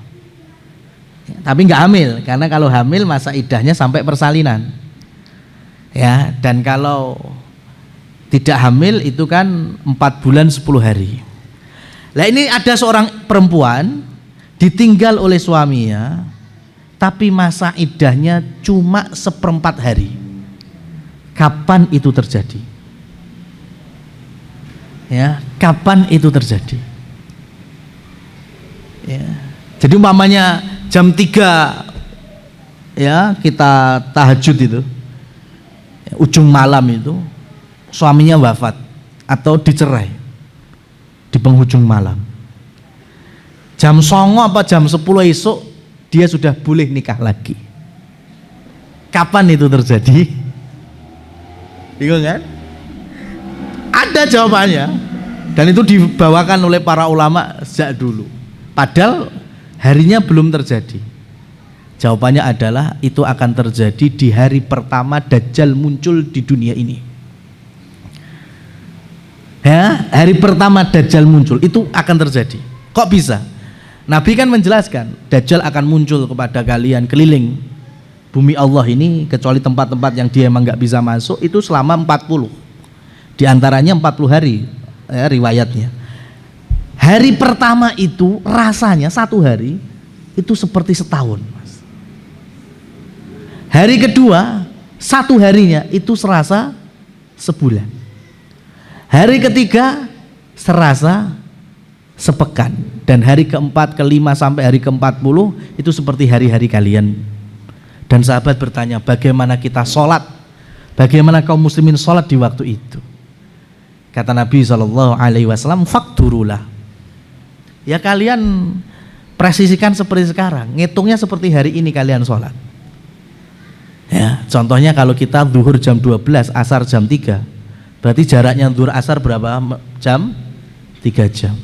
Tapi nggak hamil, karena kalau hamil masa iddahnya sampai persalinan. Ya, dan kalau tidak hamil itu kan 4 bulan 10 hari. Nah, ini ada seorang perempuan ditinggal oleh suaminya, tapi masa iddahnya cuma 1/4 hari. Kapan itu terjadi? Ya, kapan itu terjadi? Ya. Jadi umpamanya jam 3 ya kita tahajud itu, ujung malam itu suaminya wafat atau dicerai di penghujung malam. Jam 09.00 apa jam 10 esok dia sudah boleh nikah lagi. Kapan itu terjadi? Bingung kan? Ada jawabannya, dan itu dibawakan oleh para ulama sejak dulu. Padahal harinya belum terjadi. Jawabannya adalah itu akan terjadi di hari pertama Dajjal muncul di dunia ini. Ya, hari pertama Dajjal muncul itu akan terjadi. Kok bisa? Nabi kan menjelaskan Dajjal akan muncul kepada kalian keliling bumi Allah ini, kecuali tempat-tempat yang dia emang nggak bisa masuk, itu selama 40. Di antaranya 40 hari ya, riwayatnya. Hari pertama itu rasanya 1 hari itu seperti setahun, Mas. Hari kedua 1 harinya itu serasa sebulan. Hari ketiga serasa sepekan, dan hari keempat, kelima sampai hari ke-40 itu seperti hari-hari kalian. Dan sahabat bertanya, bagaimana kita sholat? Bagaimana kaum muslimin sholat di waktu itu? Kata Nabi SAW, fakturulah. Ya kalian presisikan seperti sekarang, ngitungnya seperti hari ini kalian sholat. Ya, contohnya kalau kita zuhur jam 12, asar jam 3, berarti jaraknya zuhur asar berapa jam? 3 jam.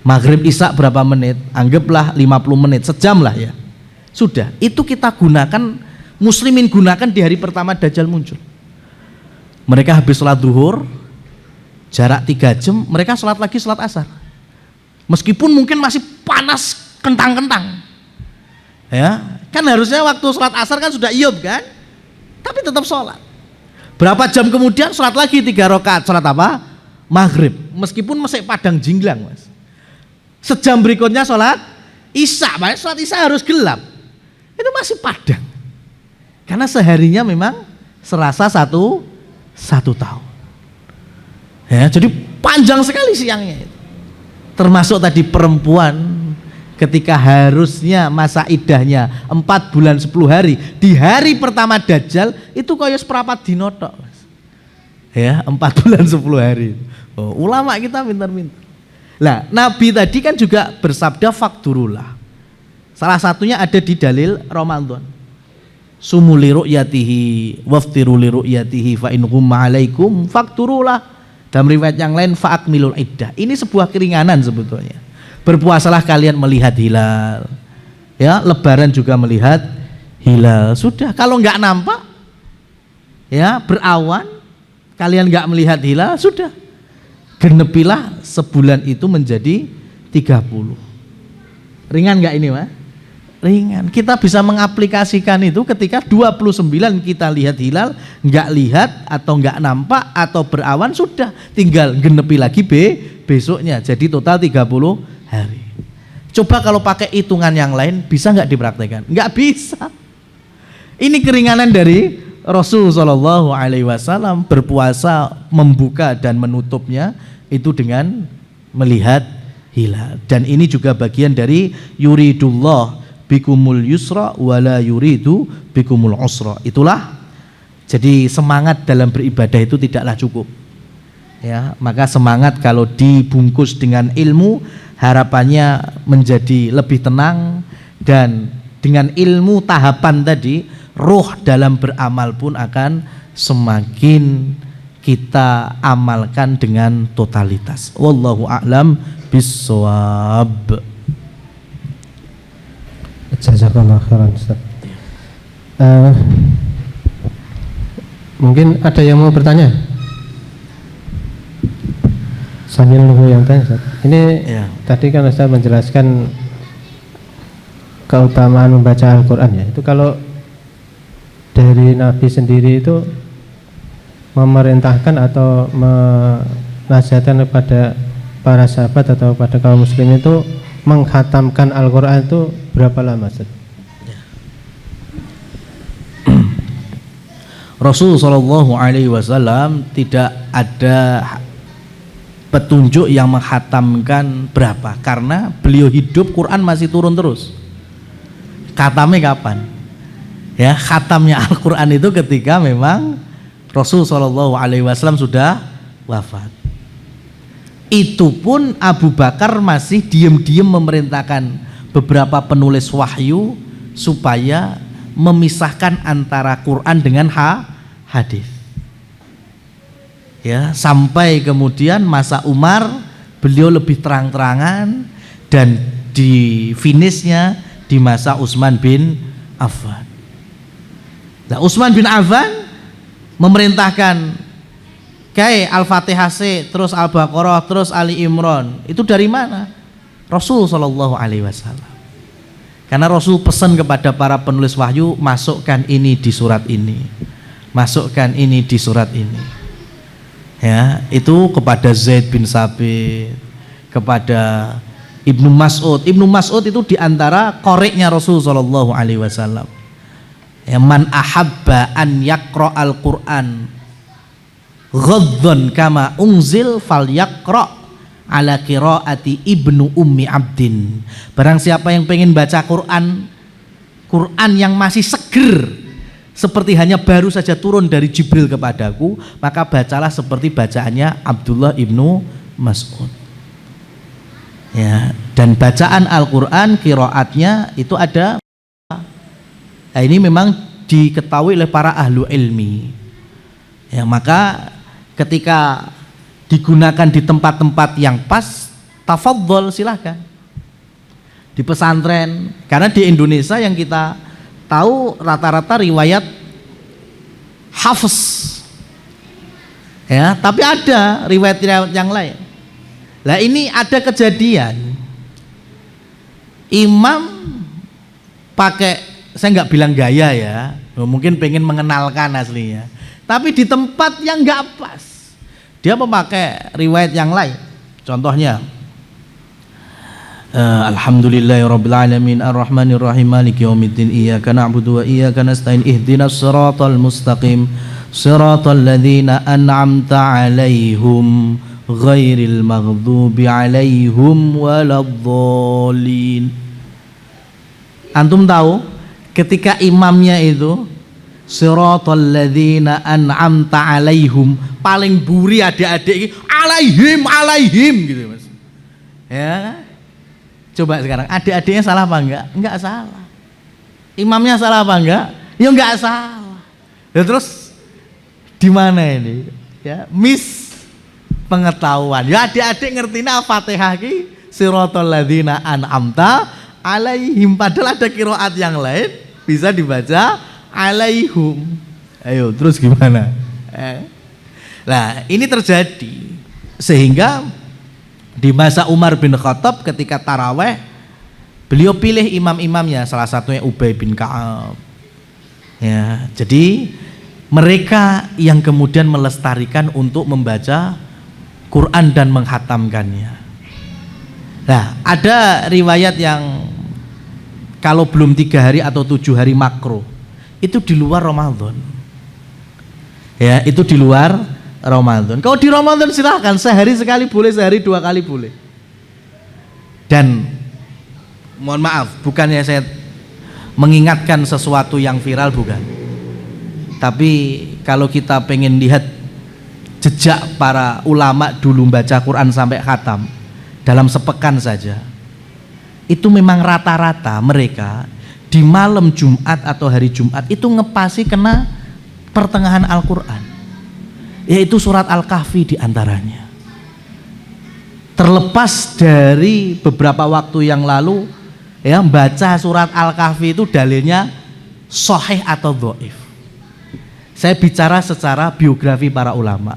Maghrib Isya berapa menit? Anggaplah 50 menit, sejam lah ya. Sudah, itu kita gunakan, muslimin gunakan di hari pertama Dajjal muncul. Mereka habis sholat zuhur, jarak 3 jam, mereka sholat lagi sholat asar. Meskipun mungkin masih panas kentang-kentang. Ya, kan harusnya waktu sholat asar kan sudah iyub kan? Tapi tetap sholat. Berapa jam kemudian sholat lagi 3 rakaat, sholat apa? Maghrib. Meskipun masih padang jinglang, Mas. Sejam berikutnya sholat Isya, Mas. Sholat Isya harus gelap. Itu masih padang. Karena seharinya memang serasa satu tahun. Ya, jadi panjang sekali siangnya itu. Termasuk tadi perempuan ketika harusnya masa idahnya 4 bulan 10 hari, di hari pertama Dajjal itu kaya seperapat dino tok, Mas. Ya, 4 bulan 10 hari. Oh, ulama kita pintar-pintar. Lah, Nabi tadi kan juga bersabda fakturullah. Salah satunya ada di dalil Ramadan. Sumu li ru'yatihi waftiru li ru'yatihi fa in ghumma 'alaikum fakturullah. Dalam riwayat yang lain fa'akmilul iddah. Ini sebuah keringanan sebetulnya. Berpuasalah kalian melihat hilal. Ya, lebaran juga melihat hilal. Sudah, kalau enggak nampak ya, berawan, kalian enggak melihat hilal, sudah. Genepilah sebulan itu menjadi 30. Ringan enggak ini, Mas? Ringan. Kita bisa mengaplikasikan itu ketika 29 kita lihat hilal, enggak lihat atau enggak nampak atau berawan, sudah tinggal genepi lagi besoknya, jadi total 30 hari. Coba kalau pakai hitungan yang lain, bisa enggak dipraktekkan? Enggak bisa. Ini keringanan dari Rasul Shallallahu Alaihi Wasallam, berpuasa membuka dan menutupnya itu dengan melihat hilal. Dan ini juga bagian dari yuridullah bikumul yusra wala yuridu bikumul usra. Itulah, jadi semangat dalam beribadah itu tidaklah cukup. Ya, maka semangat kalau dibungkus dengan ilmu, harapannya menjadi lebih tenang, dan dengan ilmu tahapan tadi, ruh dalam beramal pun akan semakin kita amalkan dengan totalitas. Wallahu a'lam bissawab. Jazakallah khairan, Ustaz. Mungkin ada yang mau bertanya? Sambil nunggu yang tanya, Ustaz. Ini ya. Tadi kan Ustaz menjelaskan keutamaan membaca Al-Quran ya. Itu kalau dari Nabi sendiri itu memerintahkan atau menasihatkan kepada para sahabat atau pada kaum muslim itu mengkhatamkan Al-Quran itu berapa lama, Ustaz? Rasul Shallallahu Alaihi Wasallam tidak ada petunjuk yang menghatamkan berapa, karena beliau hidup Quran masih turun terus. Khatamnya kapan? Ya, khatamnya Al-Quran itu ketika memang Rasul Shallallahu Alaihi Wasallam sudah wafat. Itu pun Abu Bakar masih diam-diam memerintahkan beberapa penulis wahyu supaya memisahkan antara Quran dengan hadis. Ya, sampai kemudian masa Umar beliau lebih terang-terangan, dan di finishnya di masa Utsman bin Affan. Nah, Utsman bin Affan memerintahkan kayak Al-Fatihah terus Al-Baqarah, terus Ali Imran. Itu dari mana? Rasul Shallallahu Alaihi Wasallam. Karena Rasul pesan kepada para penulis wahyu, masukkan ini di surat ini, masukkan ini di surat ini. Ya, itu kepada Zaid bin Sabit, kepada Ibnu Mas'ud. Ibnu Mas'ud itu diantara qoreknya Rasul Shallallahu Alaihi Wasallam. Ya, man ahabba an yaqra al-Quran ghaddan kama unzil fal yaqra ala qiraati Ibnu Ummi Abdin. Barang siapa yang pengen baca Quran yang masih seger, seperti hanya baru saja turun dari Jibril kepadaku, maka bacalah seperti bacaannya Abdullah ibnu Mas'ud. Ya, dan bacaan Al-Quran qiraatnya itu ada. Nah, ini memang diketahui oleh para ahlu ilmi. Ya, maka ketika digunakan di tempat-tempat yang pas, tafadhol, silahkan. Di pesantren, karena di Indonesia yang kita tahu rata-rata riwayat hafs, ya, tapi ada riwayat-riwayat yang lain. Lah ini ada kejadian imam pakai, saya nggak bilang gaya ya, mungkin pengen mengenalkan aslinya, tapi di tempat yang nggak pas dia memakai riwayat yang lain. Contohnya Alhamdulillahirabbil alamin arrahmanir rahim maliki yaumiddin iyyaka na'budu wa iyyaka nasta'in ihdinas siratal mustaqim siratal ladzina an'amta 'alaihim ghairil maghdubi 'alaihim waladdallin. Antum tahu ketika imamnya itu siratal ladzina an'amta 'alaihim, paling buri adik-adik alaihim gitu Mas. Ya. Coba sekarang adik-adiknya salah apa enggak? Enggak salah. Imamnya salah apa enggak? Ya enggak salah. Ya terus di mana ini? Ya, miss pengetahuan. Ya adik-adik ngertina Fatihah ki siratal ladzina an'amta alaihim, padahal ada qiraat yang lain bisa dibaca alaihum. Ayo terus gimana? Nah, ini terjadi sehingga di masa Umar bin Khattab ketika taraweh, beliau pilih imam-imamnya, salah satunya Ubay bin Ka'ab. Ya, jadi mereka yang kemudian melestarikan untuk membaca Quran dan menghatamkannya. Nah, ada riwayat yang kalau belum 3 hari atau 7 hari makruh, itu di luar Ramadan. Ya, itu di luar Ramadan. Kalau di Ramadan silahkan, sehari sekali boleh, sehari 2 kali boleh. Dan mohon maaf, bukannya saya mengingatkan sesuatu yang viral, bukan. Tapi kalau kita pengen lihat jejak para ulama dulu baca Quran sampai khatam dalam sepekan saja, itu memang rata-rata mereka di malam Jumat atau hari Jumat itu ngepasi kena pertengahan Al-Quran, yaitu surat Al-Kahfi diantaranya. Terlepas dari beberapa waktu yang lalu ya, baca surat Al-Kahfi itu dalilnya sahih atau dhaif. Saya bicara secara biografi para ulama.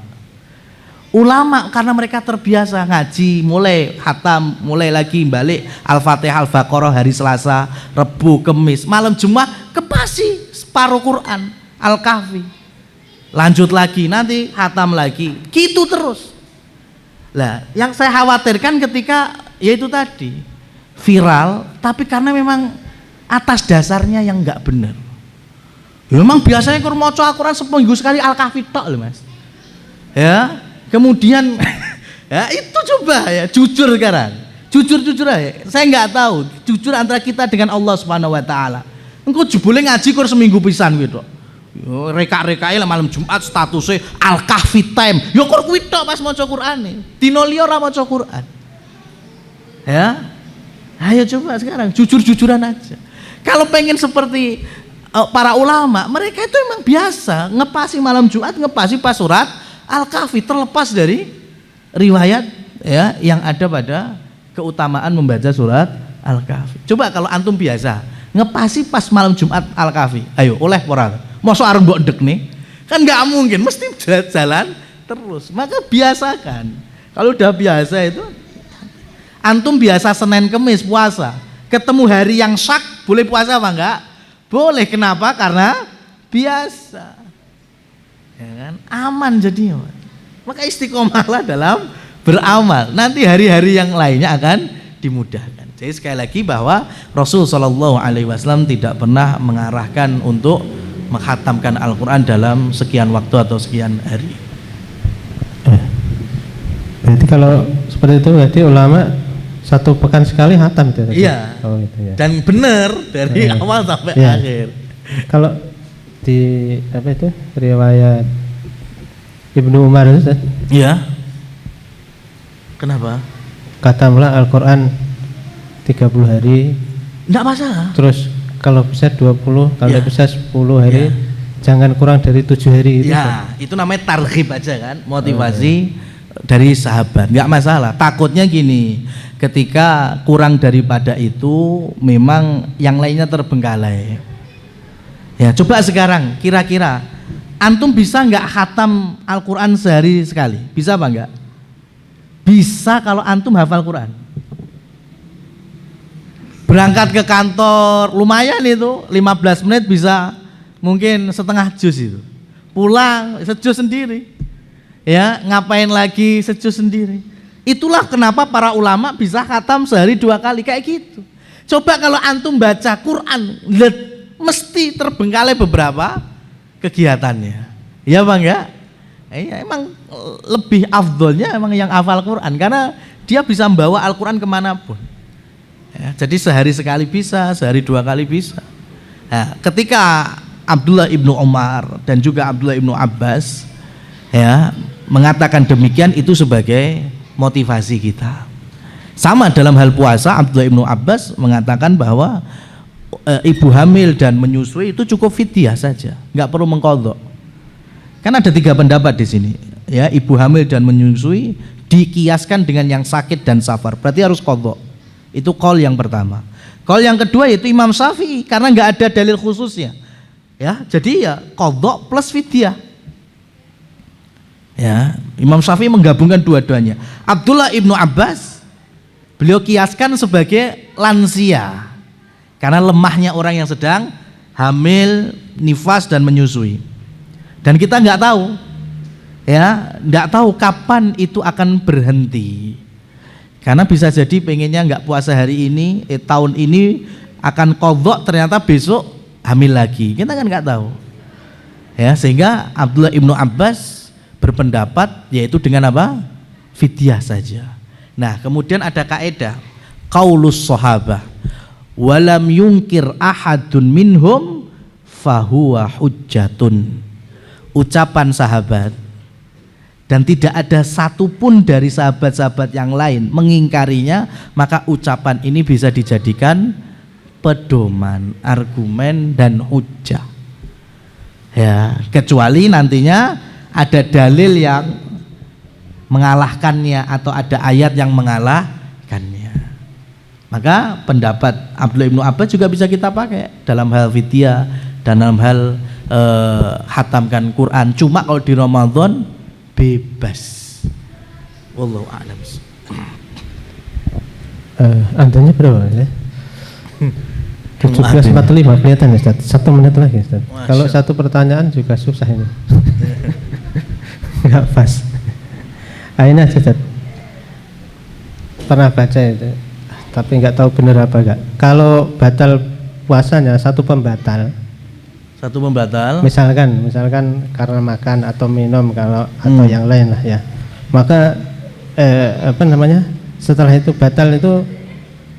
Ulama karena mereka terbiasa ngaji, mulai khatam, mulai lagi balik Al-Fatihah, Al-Baqarah hari Selasa, Rebu, Kemis, malam Jumat kepasi separuh Quran Al-Kahfi, lanjut lagi, nanti khatam lagi, gitu terus. Lah, yang saya khawatirkan ketika yaitu tadi viral, tapi karena memang atas dasarnya yang nggak benar. Ya, memang biasanya kalau mau Al-Quran seminggu sekali Al-Kahfi tok loh Mas. Ya. Kemudian ya itu coba ya jujur sekarang, jujur aja. Saya nggak tahu jujur antara kita dengan Allah Subhanahu Wa Taala. Engkau jebule ngaji kur seminggu pisan gitu. Reka-rekai lah malam Jumat statusnya Al-Kahfi time. Yo kur kuwi tok pas maca Qur'ane. Dino liya ora maca Qur'an. Ya. Ayo coba sekarang jujur-jujuran aja. Kalau pengen seperti para ulama, mereka itu emang biasa ngepasi malam Jumat, ngepasi pas surat Al-Kahfi, terlepas dari riwayat ya yang ada pada keutamaan membaca surat Al-Kahfi. Coba kalau antum biasa ngepasi pas malam Jumat Al-Kahfi, ayo oleh orang mosok arep mbok ndek nih, kan nggak mungkin, mesti jalan terus. Maka biasakan. Kalau udah biasa itu, antum biasa Senin Kemis puasa, ketemu hari yang syak, boleh puasa apa enggak? Boleh. Kenapa? Karena biasa. Ya kan? Aman jadi. Maka istiqomahlah dalam beramal. Nanti hari-hari yang lainnya akan dimudahkan. Jadi sekali lagi bahwa Rasul SAW tidak pernah mengarahkan untuk menghatamkan Al-Quran dalam sekian waktu atau sekian hari. Berarti kalau seperti itu berarti ulama 1 pekan sekali hatam itu? Iya. Oh, gitu, ya. Dan benar dari awal sampai akhir. Kalau di apa itu riwayat Ibnu Umar itu, iya. Kenapa? Katakanlah Al-Quran 30 hari. Enggak masalah. Terus kalau bisa 20, kalau bisa 10 hari, jangan kurang dari 7 hari itu. Ya, itu namanya targhib aja kan, motivasi. dari sahabat, nggak masalah. Takutnya gini, ketika kurang daripada itu memang yang lainnya terbengkalai. Ya, coba sekarang kira-kira antum bisa nggak khatam Al-Quran sehari sekali? Bisa apa enggak? Bisa kalau antum hafal Quran. Berangkat ke kantor lumayan itu 15 menit bisa mungkin setengah juz itu. Pulang sejuz sendiri. Ya, ngapain lagi sejuz sendiri. Itulah kenapa para ulama bisa khatam sehari 2 kali kayak gitu. Coba kalau antum baca Quran, mesti terbengkalai beberapa kegiatannya. Ya Bang ya? Iya, emang lebih afdolnya emang yang hafal Quran karena dia bisa membawa Al-Quran kemanapun. Ya, jadi sehari sekali bisa, sehari 2 kali bisa. Nah, ketika Abdullah ibnu Umar dan juga Abdullah ibnu Abbas ya mengatakan demikian, itu sebagai motivasi kita. Sama dalam hal puasa, Abdullah ibnu Abbas mengatakan bahwa ibu hamil dan menyusui itu cukup fidyah saja, nggak perlu mengqadha. Kan ada 3 pendapat di sini. Ya, ibu hamil dan menyusui dikiaskan dengan yang sakit dan safar, berarti harus qadha. Itu qaul yang pertama. Qaul yang kedua yaitu Imam Syafi'i, karena nggak ada dalil khususnya. Ya, jadi ya qadha plus fidyah. Ya, Imam Syafi'i menggabungkan dua-duanya. Abdullah ibnu Abbas beliau kiaskan sebagai lansia, karena lemahnya orang yang sedang hamil, nifas dan menyusui. Dan kita nggak tahu, ya, nggak tahu kapan itu akan berhenti. Karena bisa jadi pengennya nggak puasa hari ini, tahun ini akan qadha, ternyata besok hamil lagi. Kita kan nggak tahu. Ya, sehingga Abdullah ibnu Abbas berpendapat yaitu dengan apa? Fidyah saja. Nah, kemudian ada kaidah qaulus sahabah walam yungkir ahadun minhum fahuwa hujjatun. Ucapan sahabat dan tidak ada satupun dari sahabat-sahabat yang lain mengingkarinya, maka ucapan ini bisa dijadikan pedoman, argumen dan hujjah. Ya, kecuali nantinya ada dalil yang mengalahkannya atau ada ayat yang mengalahkannya. Maka pendapat Abdullah ibnu Abbas juga bisa kita pakai dalam hal fidyah dan dalam hal khatamkan Quran. Cuma kalau di Ramadan bebas. Wallahu a'lam. Antanya berapa ya? 17.45 kelihatan Ustaz. 1 menit lagi Ustaz. Kalau satu pertanyaan juga susah ini. Enggak pas. Ini aja Ustaz. Pernah baca itu, tapi enggak tahu benar apa enggak. Kalau batal puasanya satu pembatal. Misalkan karena makan atau minum atau yang lain lah ya. Maka setelah itu batal itu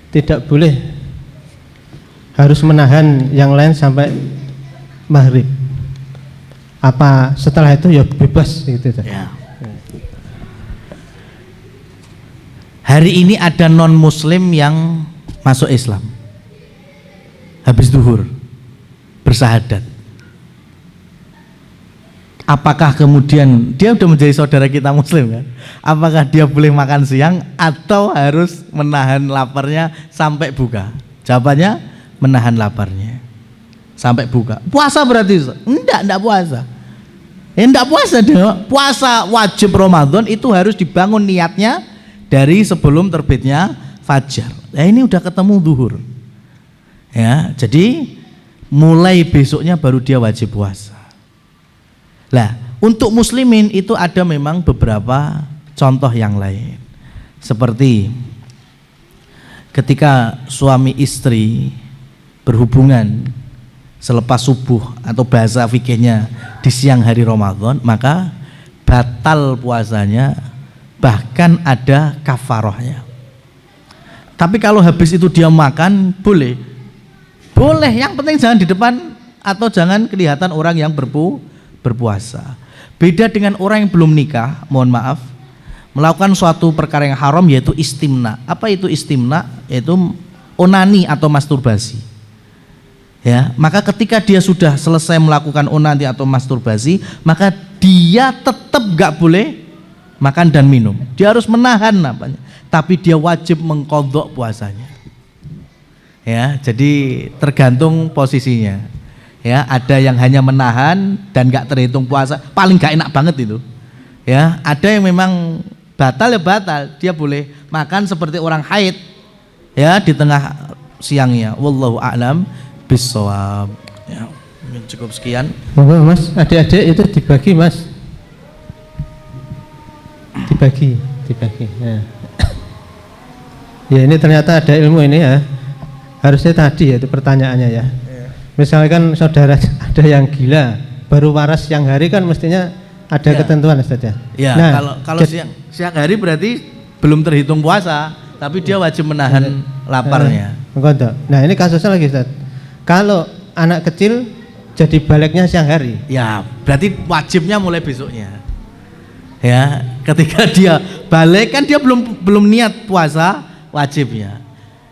tidak boleh, harus menahan yang lain sampai maghrib. Apa setelah itu ya bebas gitu ya. Hari ini ada non muslim yang masuk Islam habis duhur bersahadat. Apakah kemudian dia sudah menjadi saudara kita muslim kan? Apakah dia boleh makan siang atau harus menahan laparnya sampai buka? Jawabannya menahan laparnya sampai buka. Puasa berarti? Enggak puasa. Enggak puasa dong. Puasa wajib Ramadan itu harus dibangun niatnya dari sebelum terbitnya fajar. Nah, ini udah ketemu zuhur. Ya, jadi mulai besoknya baru dia wajib puasa. Lah, untuk muslimin itu ada memang beberapa contoh yang lain. Seperti ketika suami istri berhubungan selepas subuh atau bahasa fikihnya di siang hari Ramadan, maka batal puasanya, bahkan ada kafarahnya. Tapi kalau habis itu dia makan boleh, yang penting jangan di depan atau jangan kelihatan orang yang berpuasa. Beda dengan orang yang belum nikah, mohon maaf, melakukan suatu perkara yang haram yaitu istimna. Apa itu istimna? Yaitu onani atau masturbasi. Ya, maka ketika dia sudah selesai melakukan onani atau masturbasi, maka dia tetap gak boleh makan dan minum. Dia harus menahan namanya, tapi dia wajib mengqadha puasanya. Ya, jadi tergantung posisinya. Ya, ada yang hanya menahan dan nggak terhitung puasa, paling nggak enak banget itu. Ya, ada yang memang batal ya batal, dia boleh makan seperti orang haid. Ya, di tengah siangnya. Wallahu a'lam bissawab. Ya, cukup sekian. Monggo Mas, adik-adik itu dibagi Mas. Dibagi. Ya. Ya ini ternyata ada ilmu ini ya. Harusnya tadi ya itu pertanyaannya ya. Misalkan saudara ada yang gila baru waras siang hari kan mestinya ada ketentuan Ustaz ya. Ya, nah, kalau siang hari berarti belum terhitung puasa, tapi dia wajib menahan laparnya. Nah, ini kasusnya lagi Ustaz. Kalau anak kecil jadi baliknya siang hari. Ya, berarti wajibnya mulai besoknya. Ya, ketika dia balik kan dia belum niat puasa wajibnya.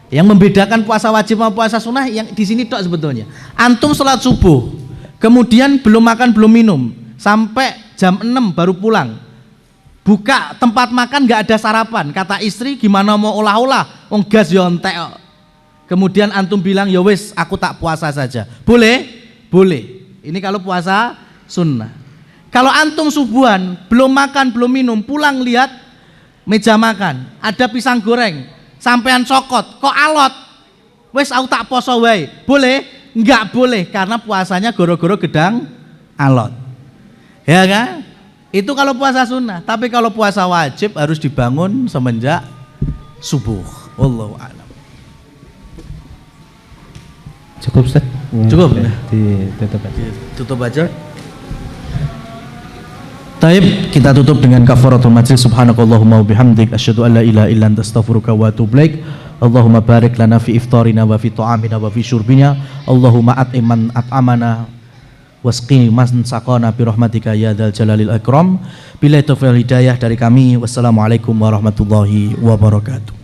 Yang membedakan puasa wajib sama puasa sunnah yang di sini tok sebetulnya. Antum sholat subuh, kemudian belum makan belum minum sampai jam 6 baru pulang. Buka tempat makan nggak ada sarapan. Kata istri, gimana mau olah-olah? Wong gas yo entek. Kemudian antum bilang, ya wis aku tak puasa saja. Boleh? Boleh. Ini kalau puasa sunnah. Kalau antum subuhan belum makan belum minum, pulang lihat meja makan ada pisang goreng. Sampean cokot, kok alot? Wes aku tak poso wae. Boleh? Enggak boleh karena puasanya goro-goro gedang alot. Ya kan? Itu kalau puasa sunnah. Tapi kalau puasa wajib harus dibangun semenjak subuh. Wallahu a'lam. Cukup Ustaz? Cukup ya? Ditutup aja. Tutup aja. Taib, kita tutup dengan kafaratul majlis. Subhanakallahumma wa bihamdik asyhadu an la ilaha illa anta astaghfiruka wa atubu ilaik. Allahumma barik lana fi iftarina wa fi ta'amina wa fi syurbina. Allahumma at'iman at'amana wasqi man saqana bi rahmatika ya dzal jalalil akram. Billahi taufiq wal hidayah dari kami. Wassalamualaikum warahmatullahi wabarakatuh.